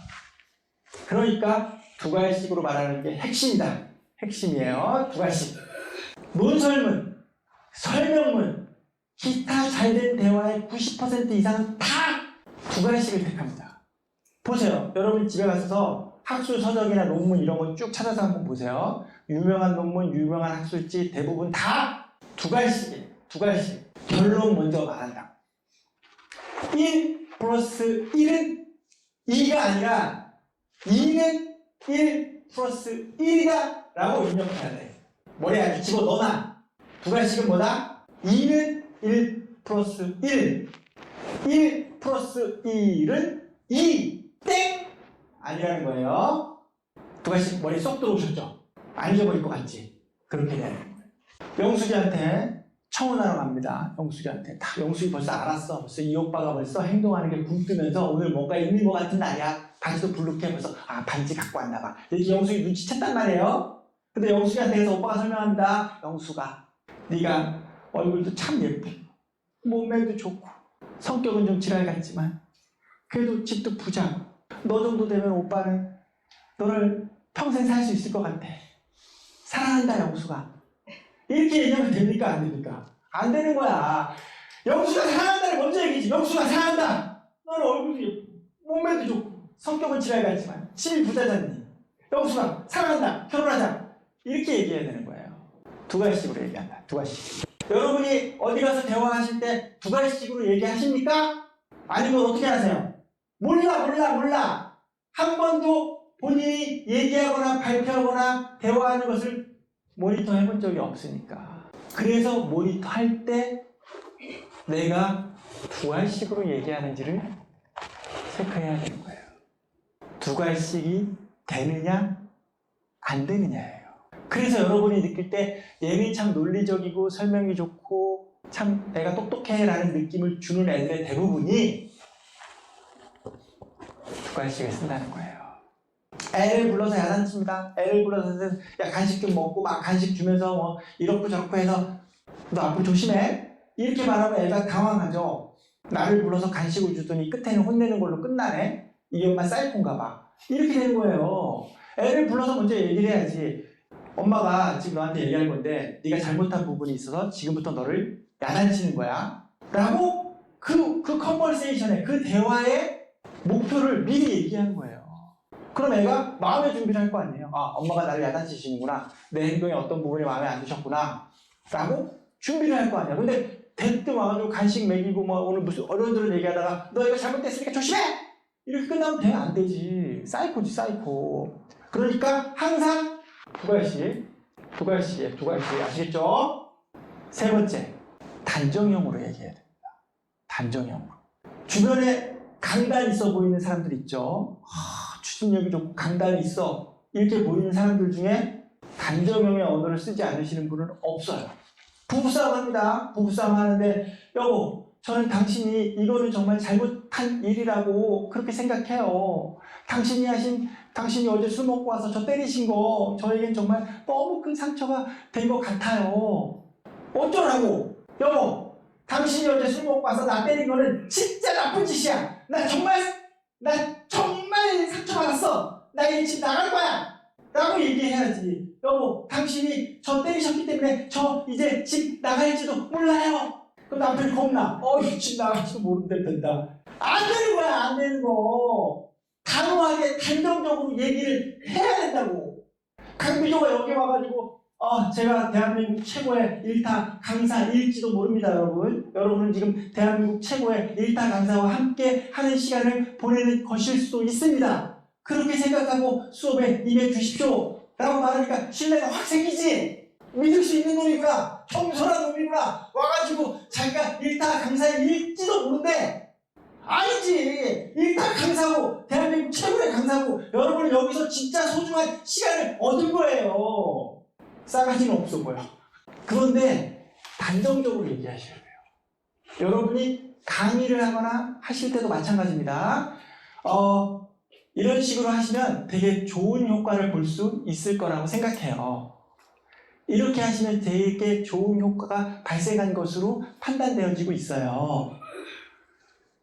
그러니까 두 가지식으로 말하는 게 핵심이다. 핵심이에요. 두 가지식. 논설문, 설명문, 기타 잘된 대화의 90% 이상은 다 두 가지식을 택합니다. 보세요. 여러분 집에 가셔서 학술 서적이나 논문 이런 거 쭉 찾아서 한번 보세요. 유명한 논문, 유명한 학술지 대부분 다 두 가지씩이에요. 두 가지씩. 결론 먼저 말한다. 1 플러스 1은 2가 아니라 2는 1 플러스 1이다 라고 입력해야 돼. 머리에 아주 집어넣어놔. 두 가지씩은 뭐다? 2는 1 플러스 1. 1 플러스 1은 2. 땡! 아니라는 거예요. 두 가지씩 머리에 쏙 들어오셨죠? 안 잊어버릴 것 같지? 그렇게 돼야 돼요. 영숙이한테 청혼하러 갑니다. 영숙이한테. 영숙이 벌써 알았어. 벌써 이 오빠가 벌써 행동하는 게 붕 뜨면서 오늘 뭔가 있는 것 같은 날이야. 반지도 불룩해. 벌써 반지 갖고 왔나 봐. 이렇게 영숙이 눈치챘단 말이에요. 근데 영숙이한테 해서 오빠가 설명합니다. 영숙아, 네가 얼굴도 참 예쁘고 몸매도 좋고 성격은 좀 지랄 같지만 그래도 집도 부자고 너 정도 되면 오빠는 너를 평생 살 수 있을 것 같아. 사랑한다 영숙아. 이렇게 얘기하면 됩니까? 안 됩니까? 안 되는 거야. 영수가 사랑한다를 먼저 얘기지. 영수가 사랑한다. 너는 얼굴도 예쁘고 몸매도 좋고 성격은 지랄 같지만 집이 부자잖니. 영수가 사랑한다. 결혼하자. 이렇게 얘기해야 되는 거예요. 두 가지식으로 얘기한다. 두 가지식. 여러분이 어디 가서 대화하실 때 두 가지식으로 얘기하십니까? 아니면 어떻게 하세요? 몰라. 한 번도 본인이 얘기하거나 발표하거나 대화하는 것을 모니터 해본 적이 없으니까. 그래서 모니터 할 때 내가 두 가지식으로 얘기하는지를 체크해야 되는 거예요. 두 가지식이 되느냐 안 되느냐예요. 그래서 여러분이 느낄 때 얘는 참 논리적이고 설명이 좋고 참 애가 똑똑해 라는 느낌을 주는 애들의 대부분이 두 가지식을 쓴다는 거예요. 애를 불러서 야단칩니다. 애를 불러서 야 간식 좀 먹고 막 간식 주면서 뭐 이렇고 저렇고 해서 너 앞으로 조심해. 이렇게 말하면 애가 당황하죠. 나를 불러서 간식을 주더니 끝에는 혼내는 걸로 끝나네. 이 엄마 사이콘가 봐. 이렇게 되는 거예요. 애를 불러서 먼저 얘기를 해야지. 엄마가 지금 너한테 얘기할 건데 네가 잘못한 부분이 있어서 지금부터 너를 야단치는 거야 라고 그 컨버세이션에 그 대화의 목표를 미리 얘기하는 거예요. 그럼 애가 마음의 준비를 할 거 아니에요. 아, 엄마가 나를 야단치시는구나. 내 행동에 어떤 부분이 마음에 안 드셨구나. 라고 준비를 할 거 아니야. 근데 대뜸 와가지고 간식 먹이고 뭐 오늘 무슨 어른들은 얘기하다가 너 이거 잘못됐으니까 조심해! 이렇게 끝나면 돼? 안 되지. 사이코지, 사이코. 그러니까 항상 두 가지씩 아시겠죠? 세 번째, 단정형으로 얘기해야 됩니다. 단정형으로. 주변에 강단 있어 보이는 사람들 있죠? 추진력이 좋고 강단이 있어 이렇게 보이는 사람들 중에 단정형의 언어를 쓰지 않으시는 분은 없어요. 부부싸움 합니다. 부부싸움 하는데 여보 저는 당신이 이거는 정말 잘못한 일이라고 그렇게 생각해요. 당신이 어제 술 먹고 와서 저 때리신 거 저에겐 정말 너무 큰 상처가 된 것 같아요. 어쩌라고? 여보 당신이 어제 술 먹고 와서 나 때린 거는 진짜 나쁜 짓이야. 나 정말 상처받았어. 나 이제 집 나갈 거야. 라고 얘기해야지. 여보 당신이 저 때리셨기 때문에 저 이제 집 나갈지도 몰라요. 그럼 남편이 겁나. 집 나갈지도 모른대 된다. 안 되는 거야. 안 되는 거. 단호하게 단정적으로 얘기를 해야 된다고. 강비조가 여기 와가지고 제가 대한민국 최고의 일타 강사일지도 모릅니다. 여러분은 지금 대한민국 최고의 일타 강사와 함께 하는 시간을 보내는 것일 수도 있습니다. 그렇게 생각하고 수업에 임해 주십시오 라고 말하니까 신뢰가 확 생기지. 믿을 수 있는 놈이구나, 겸손한 놈이구나, 와가지고 자기가 일타 강사일지도 모른대. 아니지. 일타 강사고 대한민국 최고의 강사고 여러분은 여기서 진짜 소중한 시간을 얻은 거예요. 싸가지는 없어 보여. 그런데 단정적으로 얘기하셔야 돼요. 여러분이 강의를 하거나 하실 때도 마찬가지입니다. 이런 식으로 하시면 되게 좋은 효과를 볼 수 있을 거라고 생각해요. 이렇게 하시면 되게 좋은 효과가 발생한 것으로 판단되어지고 있어요.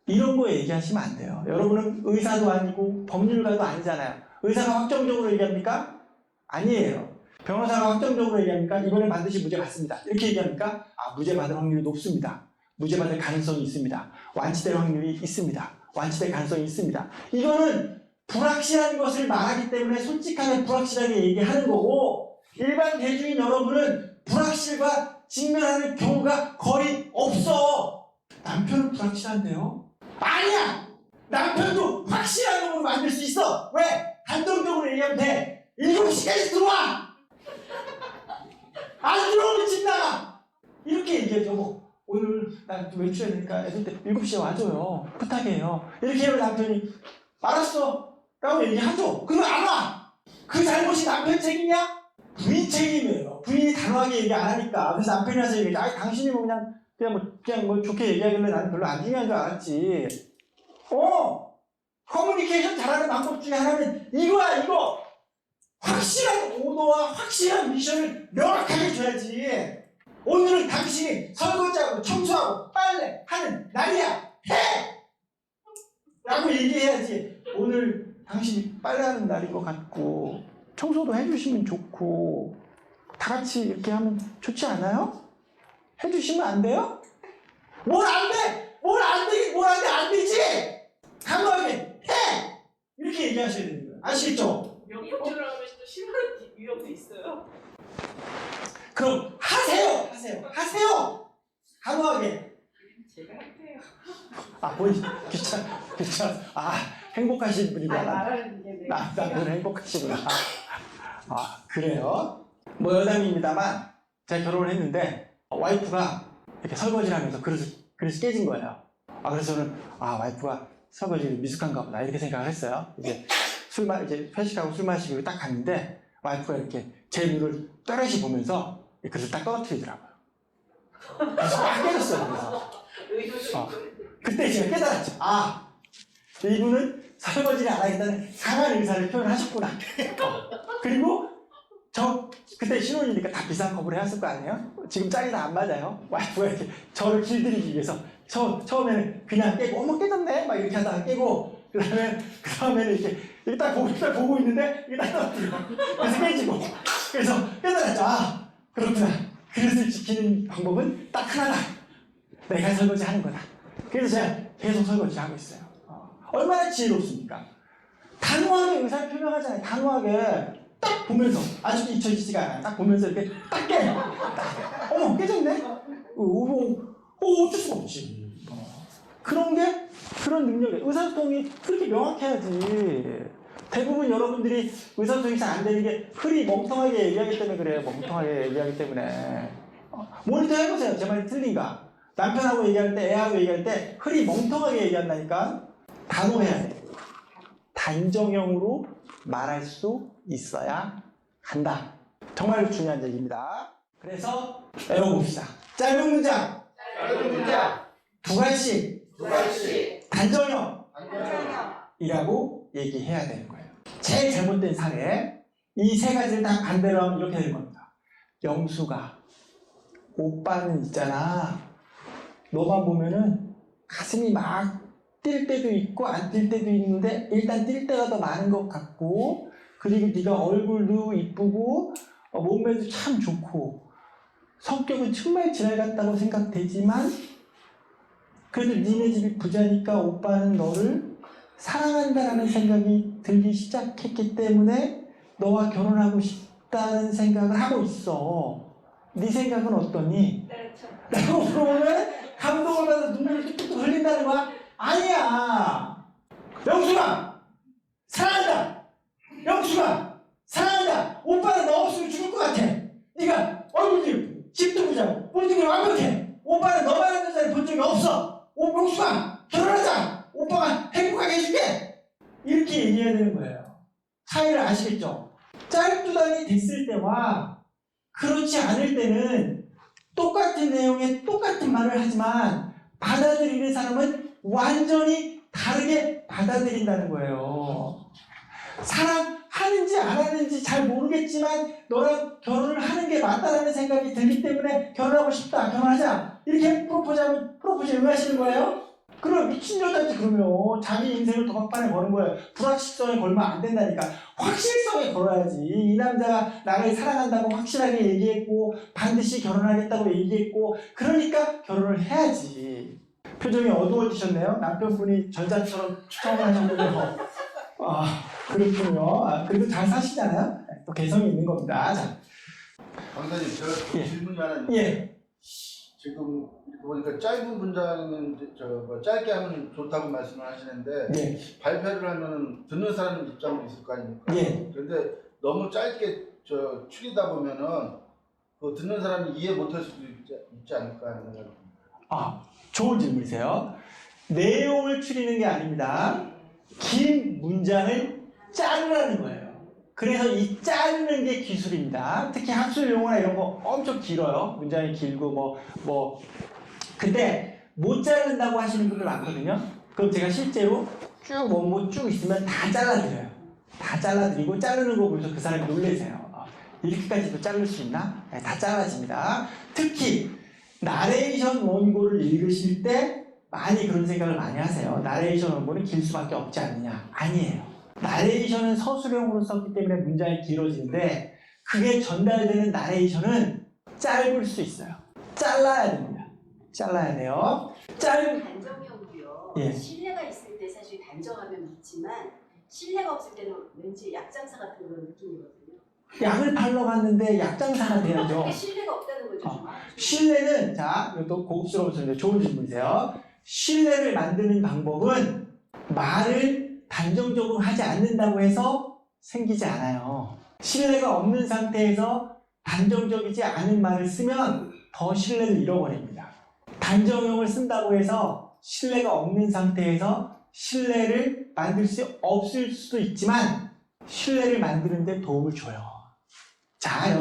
이런 거 얘기하시면 안 돼요. 여러분은 의사도 아니고 법률가도 아니잖아요. 의사가 확정적으로 얘기합니까? 아니에요. 변호사가 확정적으로 얘기합니까? 이번에 반드시 무죄 받습니다. 이렇게 얘기합니까? 무죄 받을 확률이 높습니다. 무죄 받을 가능성이 있습니다. 완치될 확률이 있습니다. 완치될 가능성이 있습니다. 이거는 불확실한 것을 말하기 때문에 솔직하게 불확실하게 얘기하는 거고, 일반 대중인 여러분은 불확실과 직면하는 경우가 거의 없어. 남편은 불확실한데요? 아니야! 남편도 확실한 놈으로 만들 수 있어! 왜? 단정적으로 얘기하면 돼! 7시까지 들어와! 안 들어오면 집 나가! 이렇게 얘기하죠. 오늘 나 외출해야 되니까 애들 때 7시에 와줘요. 부탁해요. 이렇게 하면 남편이 알았어! 라고 얘기하죠. 그러면 안 와! 그 잘못이 남편 책임이야? 부인 책임이에요. 부인이 단호하게 얘기 안 하니까. 그래서 남편이 와서 얘기해. 당신이 뭐 그냥 뭐 좋게 얘기하길래 나는 별로 안 중요한 줄 알았지. 커뮤니케이션 잘하는 방법 중에 하나는 이거야, 이거. 확실한 오더와 확실한 미션을 명확하게 줘야지. 오늘은 당신이 설거지하고 청소하고 빨래 하는 날이야. 해! 라고 얘기해야지. 오늘 당신이 빨래하는 날인 것 같고 청소도 해주시면 좋고 다 같이 이렇게 하면 좋지 않아요? 해주시면 안 돼요? 뭘 안 돼! 뭘 안 되긴 뭘 안 돼! 안 되지! 단호하게 해! 이렇게 얘기하셔야 되는 거예요. 아시겠죠? 명령조를 하면 또 실패 위험도 있어요. 그럼 하세요! 하세요! 단호하게. 제가 할게요. 본인 귀찮. 행복하신 분이구나. 말하는 게 내가. 남자분 행복하시구나. 그래요? 뭐 여담입니다만 제가 결혼을 했는데 와이프가 이렇게 설거지를 하면서 그릇이 깨진 거예요. 그래서 저는 와이프가 설거지를 미숙한가 보다 이렇게 생각을 했어요. 이제 이제 회식하고 술 마시고 딱 갔는데 와이프가 이렇게 제 눈을 또렷이 보면서 이 그릇을 딱 떨어뜨리더라고요. 그래서 딱 깨졌어요. 그래서 그때 제가 깨달았죠. 이분은 설거지를 안 하겠다는 강한 의사를 표현하셨구나. 그리고 그때 신혼이니까 다 비싼 컵으로 해왔을 거 아니에요? 지금 짝이 다 안 맞아요. 와이프가 이렇게 저를 길들이기 위해서 처음에는 그냥 깨고 깨졌네 막 이렇게 하다가 깨고 그 다음에는 이렇게 딱 보고 있는데 이게 딱 떨어뜨려. 그래서 깨지고 그래서 깨달았죠. 그렇구나. 그릇을 지키는 방법은 딱 하나다. 내가 설거지 하는 거다. 그래서 제가 계속 설거지 하고 있어요. 얼마나 지혜롭습니까? 단호하게 의사를 표명하잖아요. 단호하게 딱 보면서 아직도 잊혀지지가 않아요. 딱 보면서 이렇게 딱 깨요. 깨졌네. 어쩔 수가 없지. 그런 능력이에요. 의사소통이 그렇게 명확해야지. 대부분 여러분들이 의사소통이 잘 안 되는 게 흐리 멍텅하게 얘기하기 때문에 그래요. 멍텅하게 얘기하기 때문에. 모니터 해보세요. 제 말이 틀린가. 남편하고 얘기할 때, 애하고 얘기할 때 흐리 멍텅하게 얘기한다니까. 단호해야 돼. 단정형으로 말할 수 있어야 한다. 정말 중요한 얘기입니다. 그래서 외워봅시다. 짧은 문장. 두 가지. 단정형이라고 얘기해야 되는 거예요. 제일 잘못된 사례. 이 세 가지를 다 반대로 하면 이렇게 되는 겁니다. 영수가 오빠는 있잖아. 너만 보면은 가슴이 막 뛸 때도 있고 안 뛸 때도 있는데 일단 뛸 때가 더 많은 것 같고 그리고 네가 얼굴도 이쁘고 몸매도 참 좋고 성격은 정말 지랄 같다고 생각되지만 그래도 니네 집이 부자니까 오빠는 너를 사랑한다라는 생각이 들기 시작했기 때문에 너와 결혼하고 싶다는 생각을 하고 있어. 네 생각은 어떠니? 라고 물어보면 감동을 받아서 눈물이 뚝뚝 흘린다는 거야? 아니야. 영수가 사랑한다. 오빠는 너 없으면 죽을 것 같아. 네가 얼굴도 예쁘고 집도 부자고 모든 게 완벽해. 오빠는 너만 하는 자리 본 적이 없어. 영수가 결혼하자. 오빠가 행복하게 해줄게. 이렇게 얘기해야 되는 거예요. 차이를 아시겠죠? 짤두단이 됐을 때와 그렇지 않을 때는 똑같은 내용에 똑같은 말을 하지만 받아들이는 사람은 완전히 다르게 받아들인다는 거예요. 사랑하는지 안 하는지 잘 모르겠지만 너랑 결혼을 하는 게 맞다라는 생각이 들기 때문에 결혼하고 싶다, 결혼하자 이렇게 프로포즈하면 프로포즈에 응하시는 거예요? 그럼 미친 여자지. 그러면 자기 인생을 도박판에 거는 거예요. 불확실성에 걸면 안 된다니까. 확실성에 걸어야지. 이 남자가 나를 사랑한다고 확실하게 얘기했고 반드시 결혼하겠다고 얘기했고 그러니까 결혼을 해야지. 표정이 어두워지셨네요. 남편분이 전자처럼 추정을 하셨군요. 아, 그렇군요. 그래도 잘 사시잖아요. 또 개성이 있는 겁니다. 자. 강사님, 제가 예. 질문이 하나 있는데 예. 지금 이렇게 보니까 짧은 문장은 짧게 하면 좋다고 말씀을 하시는데 예. 발표를 하면 듣는 사람 입장도 있을 거 아닙니까? 예. 그런데 너무 짧게 추리다 보면은 그 듣는 사람이 이해 못할 수도 있지 않을까 하는 생각이 듭니다. 아, 좋은 질문이세요. 내용을 추리는 게 아닙니다. 긴 문장을 자르라는 거예요. 그래서 이 자르는 게 기술입니다. 특히 학술 용어나 이런 거 엄청 길어요. 문장이 길고 근데 못 자른다고 하시는 분들 많거든요. 그럼 제가 실제로 쭉 원고 쭉 있으면 다 잘라드려요. 다 잘라드리고 자르는 거 보면서 그 사람이 놀라세요. 이렇게까지도 자를 수 있나? 네, 다 잘라집니다. 특히 나레이션 원고를 읽으실 때 많이 그런 생각을 많이 하세요. 나레이션 원고는 길 수밖에 없지 않느냐? 아니에요. 나레이션은 서술형으로 썼기 때문에 문장이 길어지는데 그게 전달되는 나레이션은 짧을 수 있어요. 잘라야 됩니다. 잘라야 돼요. 단정형도요. 예. 신뢰가 있을 때 사실 단정하면 믿지만 신뢰가 없을 때는 왠지 약장사 같은 그런 느낌이거든요. 약을 팔러 갔는데 약장사가 돼야죠. 그게 신뢰가 없다는 거죠. 신뢰는, 자, 이것도 고급스러워서 좋은 질문이세요. 신뢰를 만드는 방법은 말을 단정적으로 하지 않는다고 해서 생기지 않아요. 신뢰가 없는 상태에서 단정적이지 않은 말을 쓰면 더 신뢰를 잃어버립니다. 단정형을 쓴다고 해서 신뢰가 없는 상태에서 신뢰를 만들 수 없을 수도 있지만 신뢰를 만드는 데 도움을 줘요. 자,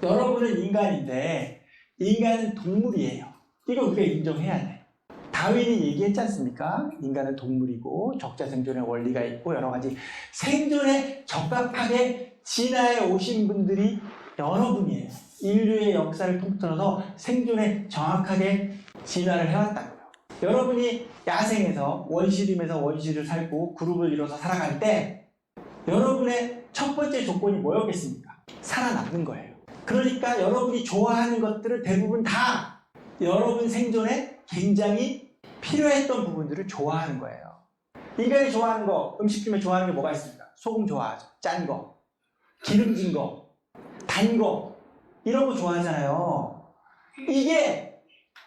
여러분은 인간인데 인간은 동물이에요. 이거 우리가 인정해야 돼. 다윈이 얘기했지 않습니까? 인간은 동물이고 적자생존의 원리가 있고 여러 가지 생존에 적합하게 진화해 오신 분들이 여러분이에요. 인류의 역사를 통틀어서 생존에 정확하게 진화를 해왔다고요. 여러분이 야생에서 원시림에서 살고 그룹을 이뤄서 살아갈 때 여러분의 첫 번째 조건이 뭐였겠습니까? 살아남는 거예요. 그러니까 여러분이 좋아하는 것들을 대부분 다 여러분 생존에 굉장히 필요했던 부분들을 좋아하는 거예요. 인간이 좋아하는 거, 음식 중에 좋아하는 게 뭐가 있습니까? 소금 좋아하죠. 짠 거, 기름진 거, 단 거, 이런 거 좋아하잖아요. 이게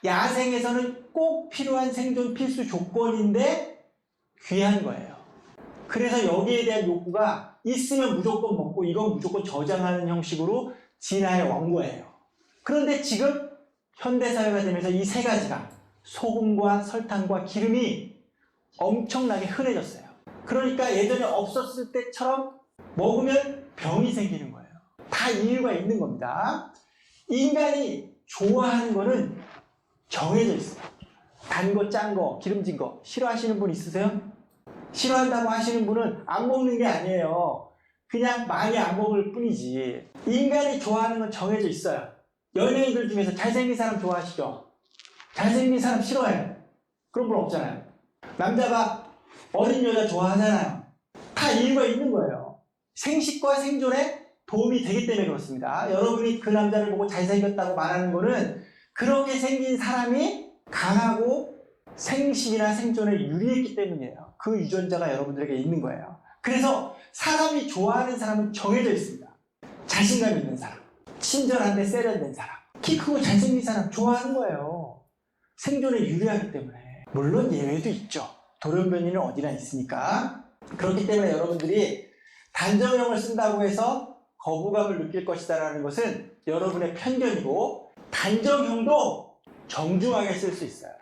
야생에서는 꼭 필요한 생존 필수 조건인데 귀한 거예요. 그래서 여기에 대한 욕구가 있으면 무조건 먹고 이건 무조건 저장하는 형식으로 진화해 온 거예요. 그런데 지금 현대사회가 되면서 이 세 가지가 소금과 설탕과 기름이 엄청나게 흔해졌어요. 그러니까 예전에 없었을 때처럼 먹으면 병이 생기는 거예요. 다 이유가 있는 겁니다. 인간이 좋아하는 거는 정해져 있어요. 단 거, 짠 거, 기름진 거 싫어하시는 분 있으세요? 싫어한다고 하시는 분은 안 먹는 게 아니에요. 그냥 많이 안 먹을 뿐이지. 인간이 좋아하는 건 정해져 있어요. 연예인들 중에서 잘생긴 사람 좋아하시죠? 잘생긴 사람 싫어해요. 그런 분 없잖아요. 남자가 어린 여자 좋아하잖아요. 다 이유가 있는 거예요. 생식과 생존에 도움이 되기 때문에 그렇습니다. 여러분이 그 남자를 보고 잘생겼다고 말하는 거는 그렇게 생긴 사람이 강하고 생식이나 생존에 유리했기 때문이에요. 그 유전자가 여러분들에게 있는 거예요. 그래서 사람이 좋아하는 사람은 정해져 있습니다. 자신감 있는 사람, 친절한데 세련된 사람, 키 크고 잘생긴 사람 좋아하는 거예요. 생존에 유리하기 때문에. 물론 예외도 있죠. 돌연변이는 어디나 있으니까. 그렇기 때문에 여러분들이 단정형을 쓴다고 해서 거부감을 느낄 것이다라는 것은 여러분의 편견이고, 단정형도 정중하게 쓸 수 있어요.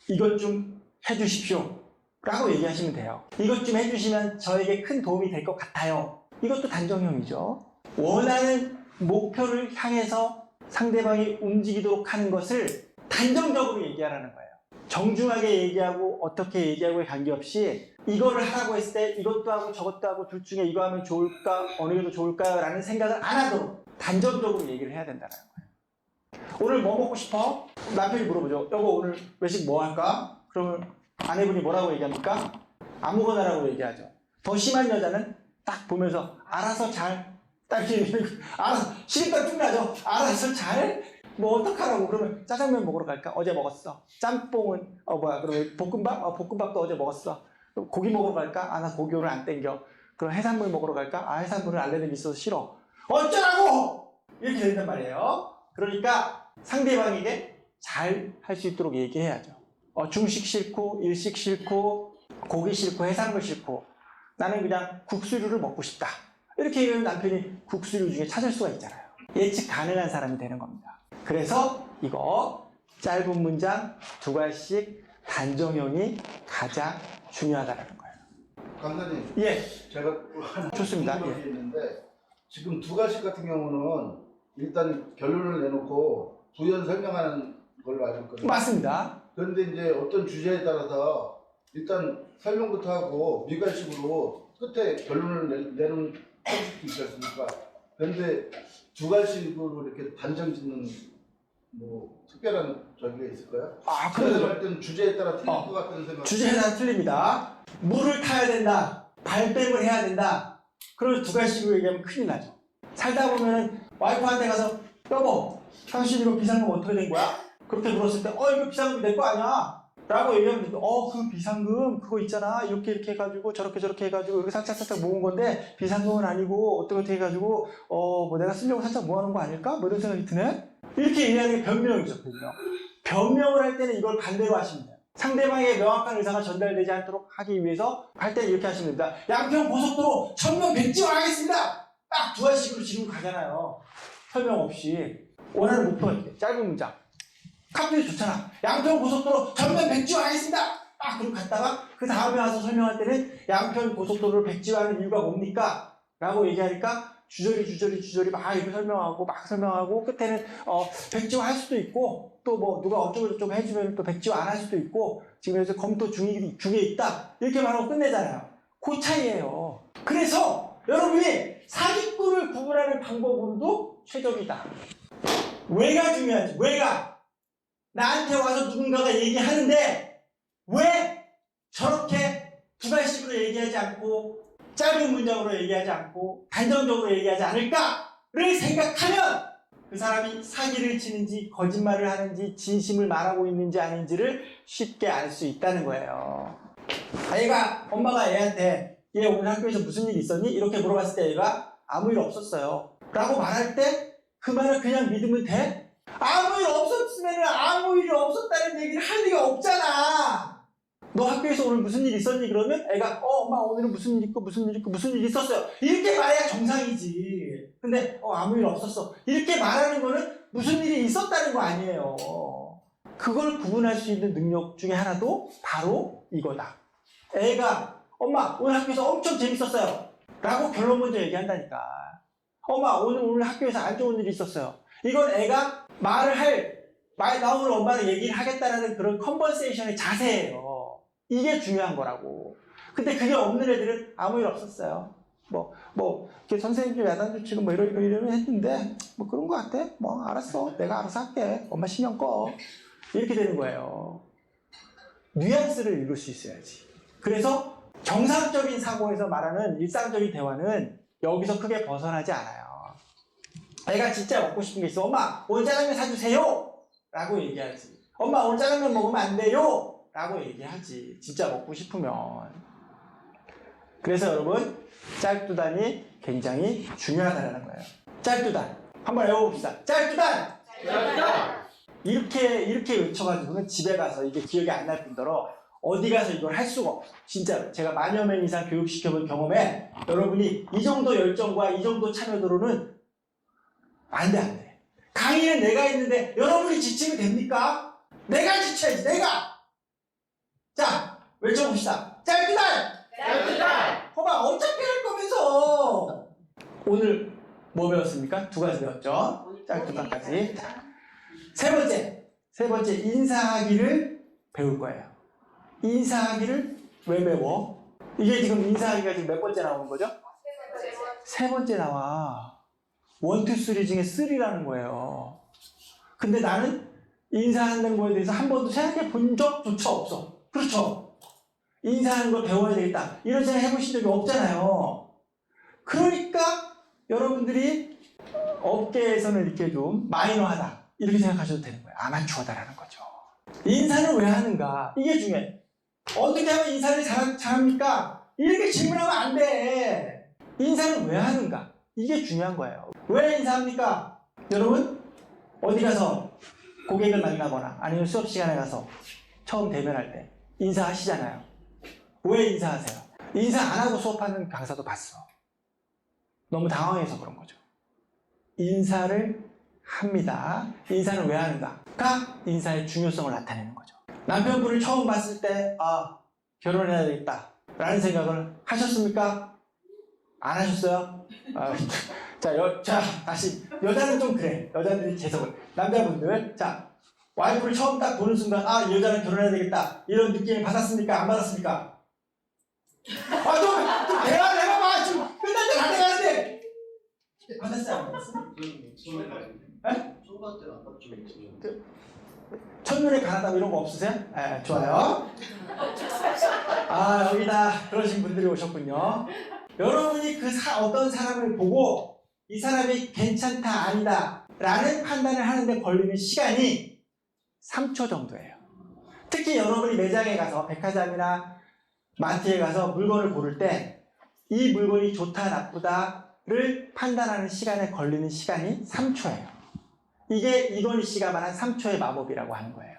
이것 좀 해주십시오 라고 얘기하시면 돼요. 이것 좀 해주시면 저에게 큰 도움이 될 것 같아요. 이것도 단정형이죠. 원하는 목표를 향해서 상대방이 움직이도록 하는 것을 단정적으로 얘기하라는 거예요. 정중하게 얘기하고 어떻게 얘기하고에 관계없이 이거를 하라고 했을 때 이것도 하고 저것도 하고 둘 중에 이거 하면 좋을까 어느 게 더 좋을까요? 라는 생각을 안 하도록 단정적으로 얘기를 해야 된다는 거예요. 오늘 뭐 먹고 싶어? 남편이 물어보죠. 여보 오늘 외식 뭐 할까? 그러면 아내분이 뭐라고 얘기합니까? 아무거나라고 얘기하죠. 더 심한 여자는 딱 보면서 알아서 잘 딱 이렇게 알아서 시립감 쭉 나죠. 알아서 잘 뭐 어떡하라고. 그러면 짜장면 먹으러 갈까? 어제 먹었어. 짬뽕은 그러면 볶음밥? 볶음밥도 어제 먹었어. 그럼 고기 먹으러 갈까? 나 고기 오늘 안 땡겨. 그럼 해산물 먹으러 갈까? 해산물은 알레르기 있어서 싫어. 어쩌라고! 이렇게 된단 말이에요. 그러니까 상대방에게 잘 할 수 있도록 얘기해야죠. 중식 싫고 일식 싫고 고기 싫고 해산물 싫고 나는 그냥 국수류를 먹고 싶다. 이렇게 얘기하면 남편이 국수류 중에 찾을 수가 있잖아요. 예측 가능한 사람이 되는 겁니다. 그래서 이거 짧은 문장 2가지씩 단정형이 가장 중요하다는 거예요. 강사님, 예, 제가 하나 좋습니다. 궁금한 게 있는데 지금 2가지 같은 경우는 일단 결론을 내놓고 부연 설명하는 걸로 알고 있거든요. 맞습니다. 그런데 이제 어떤 주제에 따라서 일단 설명부터 하고 미가식으로 끝에 결론을 내는 형식도 있지 않습니까? 그런데 2가지식으로 이렇게 단정 짓는 뭐 특별한 저기가 있을까요? 그래서 할 때는 주제에 따라 틀릴 것 같다는 생각. 주제에 따라 틀립니다. 물을 타야 된다. 발뺌을 해야 된다. 그러면 2가지식으로 얘기하면 큰일 나죠. 살다 보면 와이프한테 가서 여보, 당신 이거 비상금 어떻게 된 거야? 그렇게 물었을 때 이거 비상금이 내 거 아니야? 라고 얘기하면 그 비상금 그거 있잖아. 이렇게 해가지고 저렇게 해가지고 이렇게 살짝 모은 건데 비상금은 아니고 어떻게 해가지고 뭐 내가 쓰려고 살짝 모아놓은 거 아닐까? 뭐 이런 생각이 드네? 이렇게 얘기하는 게 변명이죠. 변명을 할 때는 이걸 반대로 하시면 돼요. 상대방의 명확한 의사가 전달되지 않도록 하기 위해서 할 때는 이렇게 하시면 됩니다. 양평 고속도로 전면 백지화하겠습니다. 딱 2가지식으로 지금 가잖아요. 설명 없이 원하는 목표가 있대. 짧은 문장. 카피도 좋잖아. 양평 고속도로 전면 백지화하겠습니다. 그럼 갔다가 그 다음에 와서 설명할 때는 양평 고속도로를 백지화하는 이유가 뭡니까? 라고 얘기하니까 주저리 막 이렇게 설명하고 끝에는 백지화 할 수도 있고 또 뭐 누가 어쩌고 해주면 또 백지화 안 할 수도 있고 지금 여기서 검토 중에 있다. 이렇게 말하고 끝내잖아요. 그 차이예요. 그래서 여러분이 사기꾼을 구분하는 방법으로도 최적이다. 왜가 중요하지? 왜가? 나한테 와서 누군가가 얘기하는데 왜 저렇게 2가지식으로 얘기하지 않고 짧은 문장으로 얘기하지 않고 단정적으로 얘기하지 않을까를 생각하면 그 사람이 사기를 치는지 거짓말을 하는지 진심을 말하고 있는지 아닌지를 쉽게 알 수 있다는 거예요. 엄마가 애한테 얘 오늘 학교에서 무슨 일 있었니? 이렇게 물어봤을 때 얘가 아무 일 없었어요 라고 말할 때 그 말을 그냥 믿으면 돼? 아무 일 없었으면 아무 일이 없었다는 얘기를 할 리가 없잖아. 너 학교에서 오늘 무슨 일 있었니? 그러면 애가 엄마 오늘은 무슨 일 있었어요. 이렇게 말해야 정상이지. 근데 아무 일 없었어. 이렇게 말하는 거는 무슨 일이 있었다는 거 아니에요. 그걸 구분할 수 있는 능력 중에 하나도 바로 이거다. 애가 엄마 오늘 학교에서 엄청 재밌었어요 라고 결론 먼저 얘기한다니까. 엄마 오늘 학교에서 안 좋은 일이 있었어요. 이건 애가 말 나오는 엄마는 얘기를 하겠다라는 그런 컨버세이션의 자세예요. 이게 중요한 거라고. 근데 그게 없는 애들은 아무 일 없었어요. 이렇게 선생님들 야단 조치고 이러면 했는데 그런 거 같아. 알았어. 내가 알아서 할게. 엄마 신경 꺼. 이렇게 되는 거예요. 뉘앙스를 읽을 수 있어야지. 그래서 정상적인 사고에서 말하는 일상적인 대화는 여기서 크게 벗어나지 않아요. 애가 진짜 먹고 싶은 게 있어. 엄마 오늘 짜장면 사주세요 라고 얘기하지. 엄마 오늘 짜장면 먹으면 안 돼요 라고 얘기하지. 진짜 먹고 싶으면. 그래서 여러분 짤두단이 굉장히 중요하다는 거예요. 짤두단 한번 외워봅시다. 짤두단 이렇게 외쳐가지고는 집에 가서 이게 기억이 안 날 뿐더러 어디 가서 이걸 할 수가 없어. 진짜로 제가 만여 명 이상 교육시켜본 경험에 여러분이 이 정도 열정과 이 정도 참여도로는 안 돼. 강의는 내가 했는데 여러분이 지치면 됩니까? 내가 지쳐야지. 내가. 자 외쳐봅시다. 짤두단 봐봐 어차피 할 거면서 오늘 뭐 배웠습니까? 두 가지 배웠죠. 짤뚜까지. 세 번째 인사하기를 배울 거예요. 인사하기를 왜 배워? 이게 지금 인사하기가 지금 몇 번째 나오는 거죠? 세 번째 나와. 1, 2, 3 중에 3라는 거예요. 근데 나는 인사하는 거에 대해서 한 번도 생각해 본 적조차 없어. 그렇죠? 인사하는 걸 배워야 되겠다. 이런 생각 해보신 적이 없잖아요. 그러니까 여러분들이 업계에서는 이렇게 좀 마이너하다. 이렇게 생각하셔도 되는 거예요. 아마추어다라는 거죠. 인사는 왜 하는가? 이게 중요해. 어떻게 하면 인사를 잘합니까? 이렇게 질문하면 안 돼. 인사는 왜 하는가? 이게 중요한 거예요. 왜 인사합니까? 여러분, 어디 가서 고객을 만나거나 아니면 수업 시간에 가서 처음 대면할 때 인사하시잖아요. 왜 인사하세요? 인사 안 하고 수업하는 강사도 봤어. 너무 당황해서 그런 거죠. 인사를 합니다. 인사는 왜 하는가?가 인사의 중요성을 나타내는 거죠. 남편분을 처음 봤을 때 결혼해야 되겠다 라는 생각을 하셨습니까? 안 하셨어요? 자, 다시 여자는 좀 그래. 여자들이 재석을. 남자분들, 자, 와이프를 처음 딱 보는 순간 이 여자는 결혼해야 되겠다 이런 느낌을 받았습니까? 안 받았습니까? 좀 대화를 해봐봐. 지금 끝날 때 다 돼가는데. 받았어요? 안 받았어요? 초등학교 때는 안 봤죠. 첫눈에 반하다 이런 거 없으세요? 네, 좋아요. 여기다 그러신 분들이 오셨군요. 여러분이 어떤 사람을 보고 이 사람이 괜찮다 아니다 라는 판단을 하는데 걸리는 시간이 3초 정도예요. 특히 여러분이 매장에 가서 백화점이나 마트에 가서 물건을 고를 때 이 물건이 좋다 나쁘다를 판단하는 시간에 걸리는 시간이 3초예요. 이게 이건희 씨가 말한 3초의 마법이라고 하는 거예요.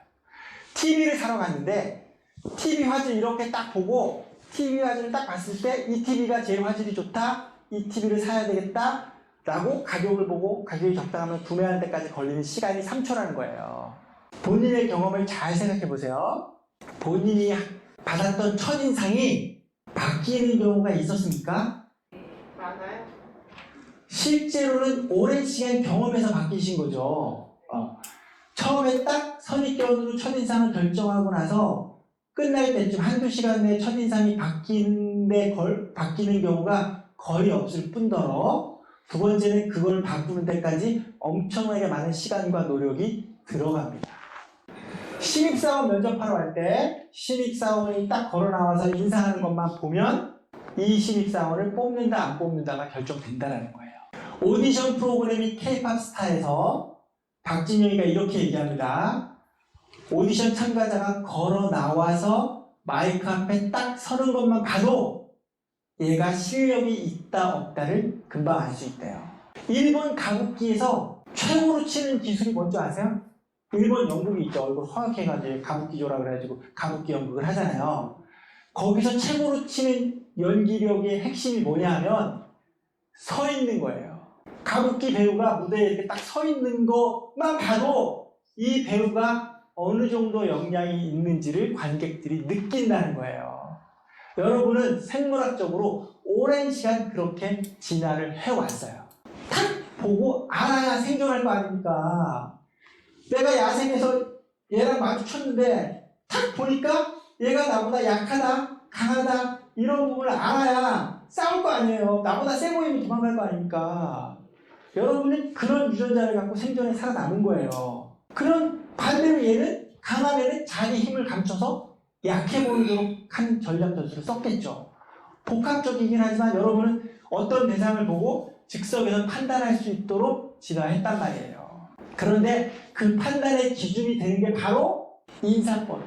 TV를 사러 갔는데 TV 화질 이렇게 딱 보고 TV 화질을 딱 봤을 때 이 TV가 제일 화질이 좋다, 이 TV를 사야 되겠다 라고 가격을 보고 가격이 적당하면 구매하는 데까지 걸리는 시간이 3초라는 거예요. 본인의 경험을 잘 생각해 보세요. 본인이 받았던 첫인상이 바뀌는 경우가 있었습니까? 많아요. 실제로는 오랜 시간 경험해서 바뀌신 거죠. 처음에 딱 선입견으로 첫인상을 결정하고 나서 끝날 때쯤 한두 시간 내에 첫인상이 바뀌는 경우가 거의 없을 뿐더러 두 번째는 그걸 바꾸는 데까지 엄청나게 많은 시간과 노력이 들어갑니다. 신입사원 면접하러 갈 때 신입사원이 딱 걸어 나와서 인사하는 것만 보면 이 신입사원을 뽑는다 안 뽑는다가 결정된다는 거예요. 오디션 프로그램인 K-POP 스타에서 박진영이가 이렇게 얘기합니다. 오디션 참가자가 걸어 나와서 마이크 앞에 딱 서는 것만 봐도 얘가 실력이 있다 없다를 금방 알 수 있대요. 일본 가부키에서 최고로 치는 기술이 뭔지 아세요? 일본 연극이 있죠. 얼굴 허옇게 해가지고 가부키조라 그래가지고 가부키 연극을 하잖아요. 거기서 최고로 치는 연기력의 핵심이 뭐냐 하면 서 있는 거예요. 가부키 배우가 무대에 이렇게 딱 서 있는 것만 봐도 이 배우가 어느 정도 역량이 있는지를 관객들이 느낀다는 거예요. 여러분은 생물학적으로 오랜 시간 그렇게 진화를 해왔어요. 탁 보고 알아야 생존할 거 아닙니까? 내가 야생에서 얘랑 마주쳤는데 탁 보니까 얘가 나보다 약하다, 강하다 이런 부분을 알아야 싸울 거 아니에요. 나보다 세 보이면 도망갈 거 아닙니까? 여러분은 그런 유전자를 갖고 생존에 살아남은 거예요. 그런 반대로 얘는 강한 애는 자기 힘을 감춰서 약해 보이도록 하는 전략 전술을 썼겠죠. 복합적이긴 하지만 여러분은 어떤 대상을 보고 즉석에서 판단할 수 있도록 진화했단 말이에요. 그런데 그 판단의 기준이 되는 게 바로 인사법,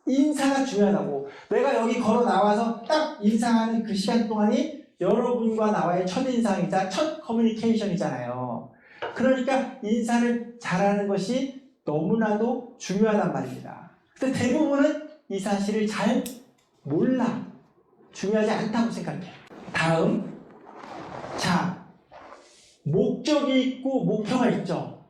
인사가 중요하다고. 내가 여기 걸어 나와서 딱 인사하는 그 시간 동안이 여러분과 나와의 첫인상이자 첫 커뮤니케이션이잖아요. 그러니까 인사를 잘하는 것이 너무나도 중요하단 말입니다. 근데 대부분은 이 사실을 잘 몰라. 중요하지 않다고 생각해요. 다음. 자, 목적이 있고 목표가 있죠.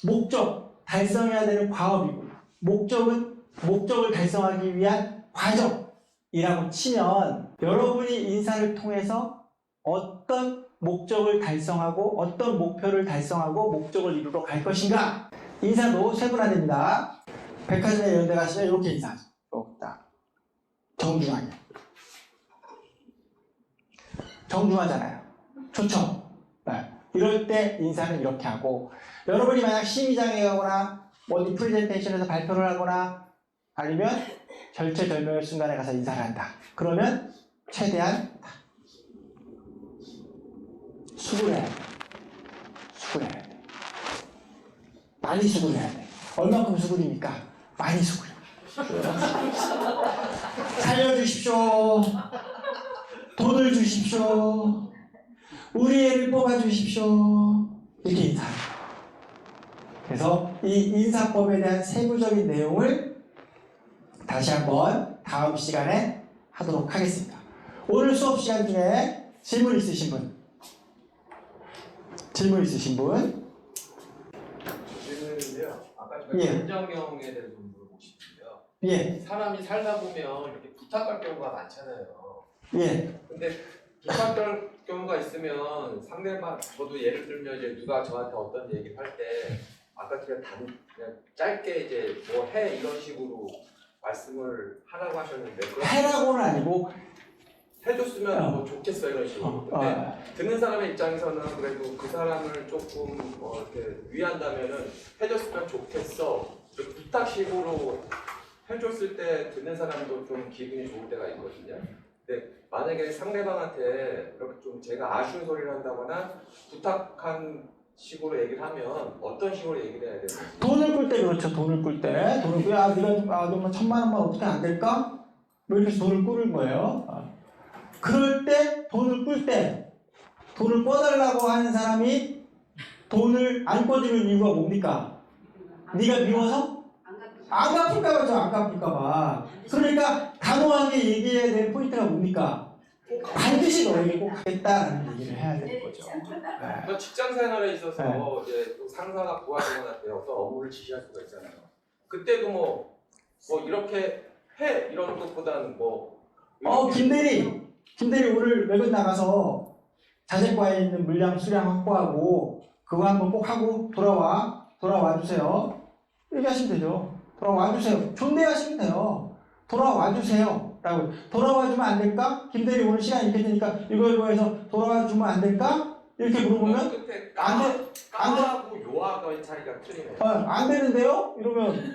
목적, 달성해야 되는 과업이고, 목적을 달성하기 위한 과정이라고 치면 여러분이 인사를 통해서 어떤 목적을 달성하고 어떤 목표를 달성하고 목적을 이루러 갈 것인가. 인사도 세분화됩니다. 백화점에 이런 데 가시면 이렇게 인사하죠. 딱 정중하게. 정중하잖아요. 좋죠? 네. 이럴 때 인사는 이렇게 하고, 여러분이 만약 심의장에 가거나 어디 프레젠테이션에서 발표를 하거나 아니면 절체절명의 순간에 가서 인사를 한다. 그러면 최대한 수고를 해야 돼. 수고를 해야 돼. 많이 수고를 해야 돼. 얼마큼 수고입니까? 많이 수고를. 살려주십시오. 돈을 주십시오. 우리 애를 뽑아주십시오. 이렇게 인사해요. 그래서 이 인사법에 대한 세부적인 내용을 다시 한번 다음 시간에 하도록 하겠습니다. 오늘 수업 시간 중에 질문 있으신 분? 질문 있으신 분? 질문인데요. 아까 제가 예. 현장경에 대해서 좀 물어보고 싶은데요. 예. 사람이 살다 보면 이렇게 부탁할 경우가 많잖아요. 예. 근데 부탁할 경우가 있으면 상대방, 저도 예를 들면 이제 누가 저한테 어떤 얘기를 할 때 아까 그냥 짧게 이제 뭐 해 이런 식으로 말씀을 하라고 하셨는데 해라고는 아니고 해줬으면 뭐 좋겠어 이런 식으로. 근데 듣는 사람의 입장에서는 그래도 그 사람을 조금 이렇게 위한다면은 해줬으면 좋겠어. 부탁식으로 해줬을 때 듣는 사람도 좀 기분이 좋을 때가 있거든요. 근데 만약에 상대방한테 이렇게 좀 제가 아쉬운 소리를 한다거나 부탁한 식으로 얘기를 하면 어떤 식으로 얘기를 해야 되나요? 돈을 꿀 때 그렇죠. 돈을 꿀 때. 돈을 꿀 때. 네가 좀 1,000만 원만 어떻게 안 될까? 뭐 이렇게 해서 돈을 꾸는 거예요. 그럴 때, 돈을 꿀 때, 돈을 꿔달라고 하는 사람이 돈을 안 꿔주는 이유가 뭡니까? 네가 미워서? 안 갚을까 봐죠. 안 갚을까 봐. 그러니까 단호하게 얘기해야 될 포인트가 뭡니까? 반드시 너에게 꼭 하겠다라는 얘기를 해야 되는 거죠. 네. 직장 생활에 있어서 이제 또 상사가 부하직원한테 어떤 업무를 지시할 수가 있잖아요. 그때도 뭐 이렇게 해 이런 것보다는 김대리 오늘 외근 나가서 자재과에 있는 물량 수량 확보하고 그거 한번 꼭 하고 돌아와 주세요. 얘기하시면 되죠. 돌아와 주세요. 존대하시면 돼요. 돌아와 주세요. 라고. 돌아와 주면 안 될까? 김대리 오늘 시간 있게 되니까 이거 해서 돌아와 주면 안 될까? 이렇게 물어보면 끝에 안 돼. 까하고 요하고의 차이가 틀리네요. 안 되는데요? 이러면 그러네.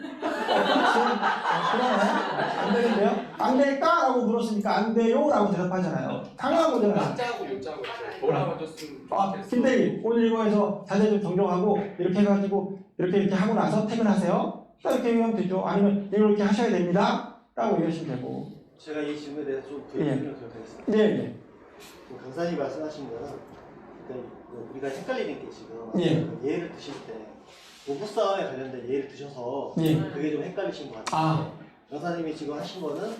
안 되는데요? 안 될까? 라고 물었으니까 안 돼요? 라고 대답하잖아요. 당연한 거잖아요. 까하고 요자고 돌아와 줬으면 좋겠어. 김대리 오늘 이거 해서 자재 좀 정정하고 이렇게 해가지고 이렇게 하고 나서 퇴근하세요. 이렇게 얘기하면 되죠. 아니면 이렇게 하셔야 됩니다. 라고 얘기하시면 되고. 제가 이 질문에 대해서 좀 설명을 드리겠습니다. 네. 강사님 말씀하신 거는 우리가 헷갈리는 게 지금 예를 드실 때 부부싸움에 관련된 예를 드셔서 그게 좀 헷갈리신 것 같아요. 강사님이 지금 하신 거는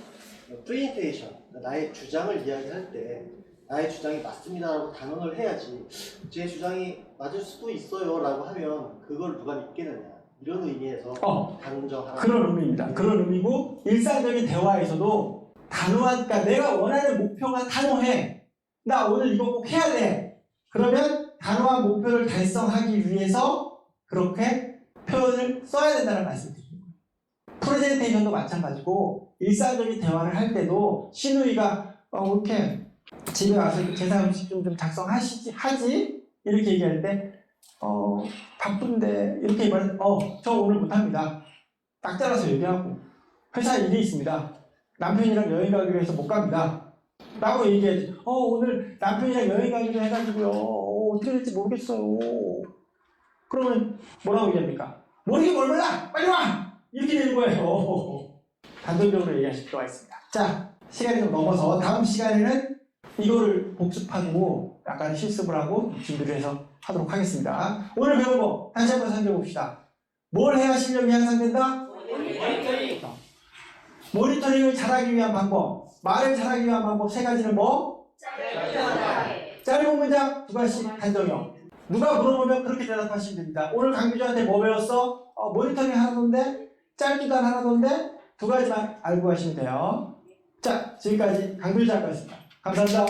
프레젠테이션, 나의 주장을 이야기할 때 나의 주장이 맞습니다라고 단언을 해야지 제 주장이 맞을 수도 있어요 라고 하면 그걸 누가 믿겠느냐 이런 의미에서 단정하는 그런 의미입니다. 그런 의미고 일상적인 대화에서도 단호한, 그러니까 내가 원하는 목표가 단호해. 나 오늘 이거 꼭 해야 돼. 그러면 단호한 목표를 달성하기 위해서 그렇게 표현을 써야 된다는 말씀드립니다. 프레젠테이션도 마찬가지고 일상적인 대화를 할 때도 시누이가 이렇게 집에 와서 제사 음식 좀 작성하지 이렇게 얘기할 때 바쁜데 이렇게 얘기하면 저 오늘 못합니다. 딱 잘라서 얘기하고 회사에 일이 있습니다. 남편이랑 여행 가기로 해서 못 갑니다. 라고 얘기해야지. 오늘 남편이랑 여행 가기로 해가지고요. 어떻게 될지 모르겠어요. 그러면 뭐라고 얘기합니까? 모르긴 뭘 몰라! 빨리 와! 이렇게 되는 거예요. 단정적으로 얘기하실 필요가 있습니다. 자, 시간이 좀 넘어서 다음 시간에는 이거를 복습하고 약간 실습을 하고 준비를 해서 하도록 하겠습니다. 오늘 배운 거 다시 한번 살펴 봅시다. 뭘 해야 실력이 향상된다? 모니터링을 잘하기 위한 방법, 말을 잘하기 위한 방법 세 가지는 뭐? 짧은 문장 2가지 단정형. 누가 물어보면 그렇게 대답하시면 됩니다. 오늘 강규자한테 뭐 배웠어? 모니터링 하나던데? 짧지도 하나던데? 2가지만 알고 가시면 돼요. 자, 지금까지 강규자였습니다. 감사합니다.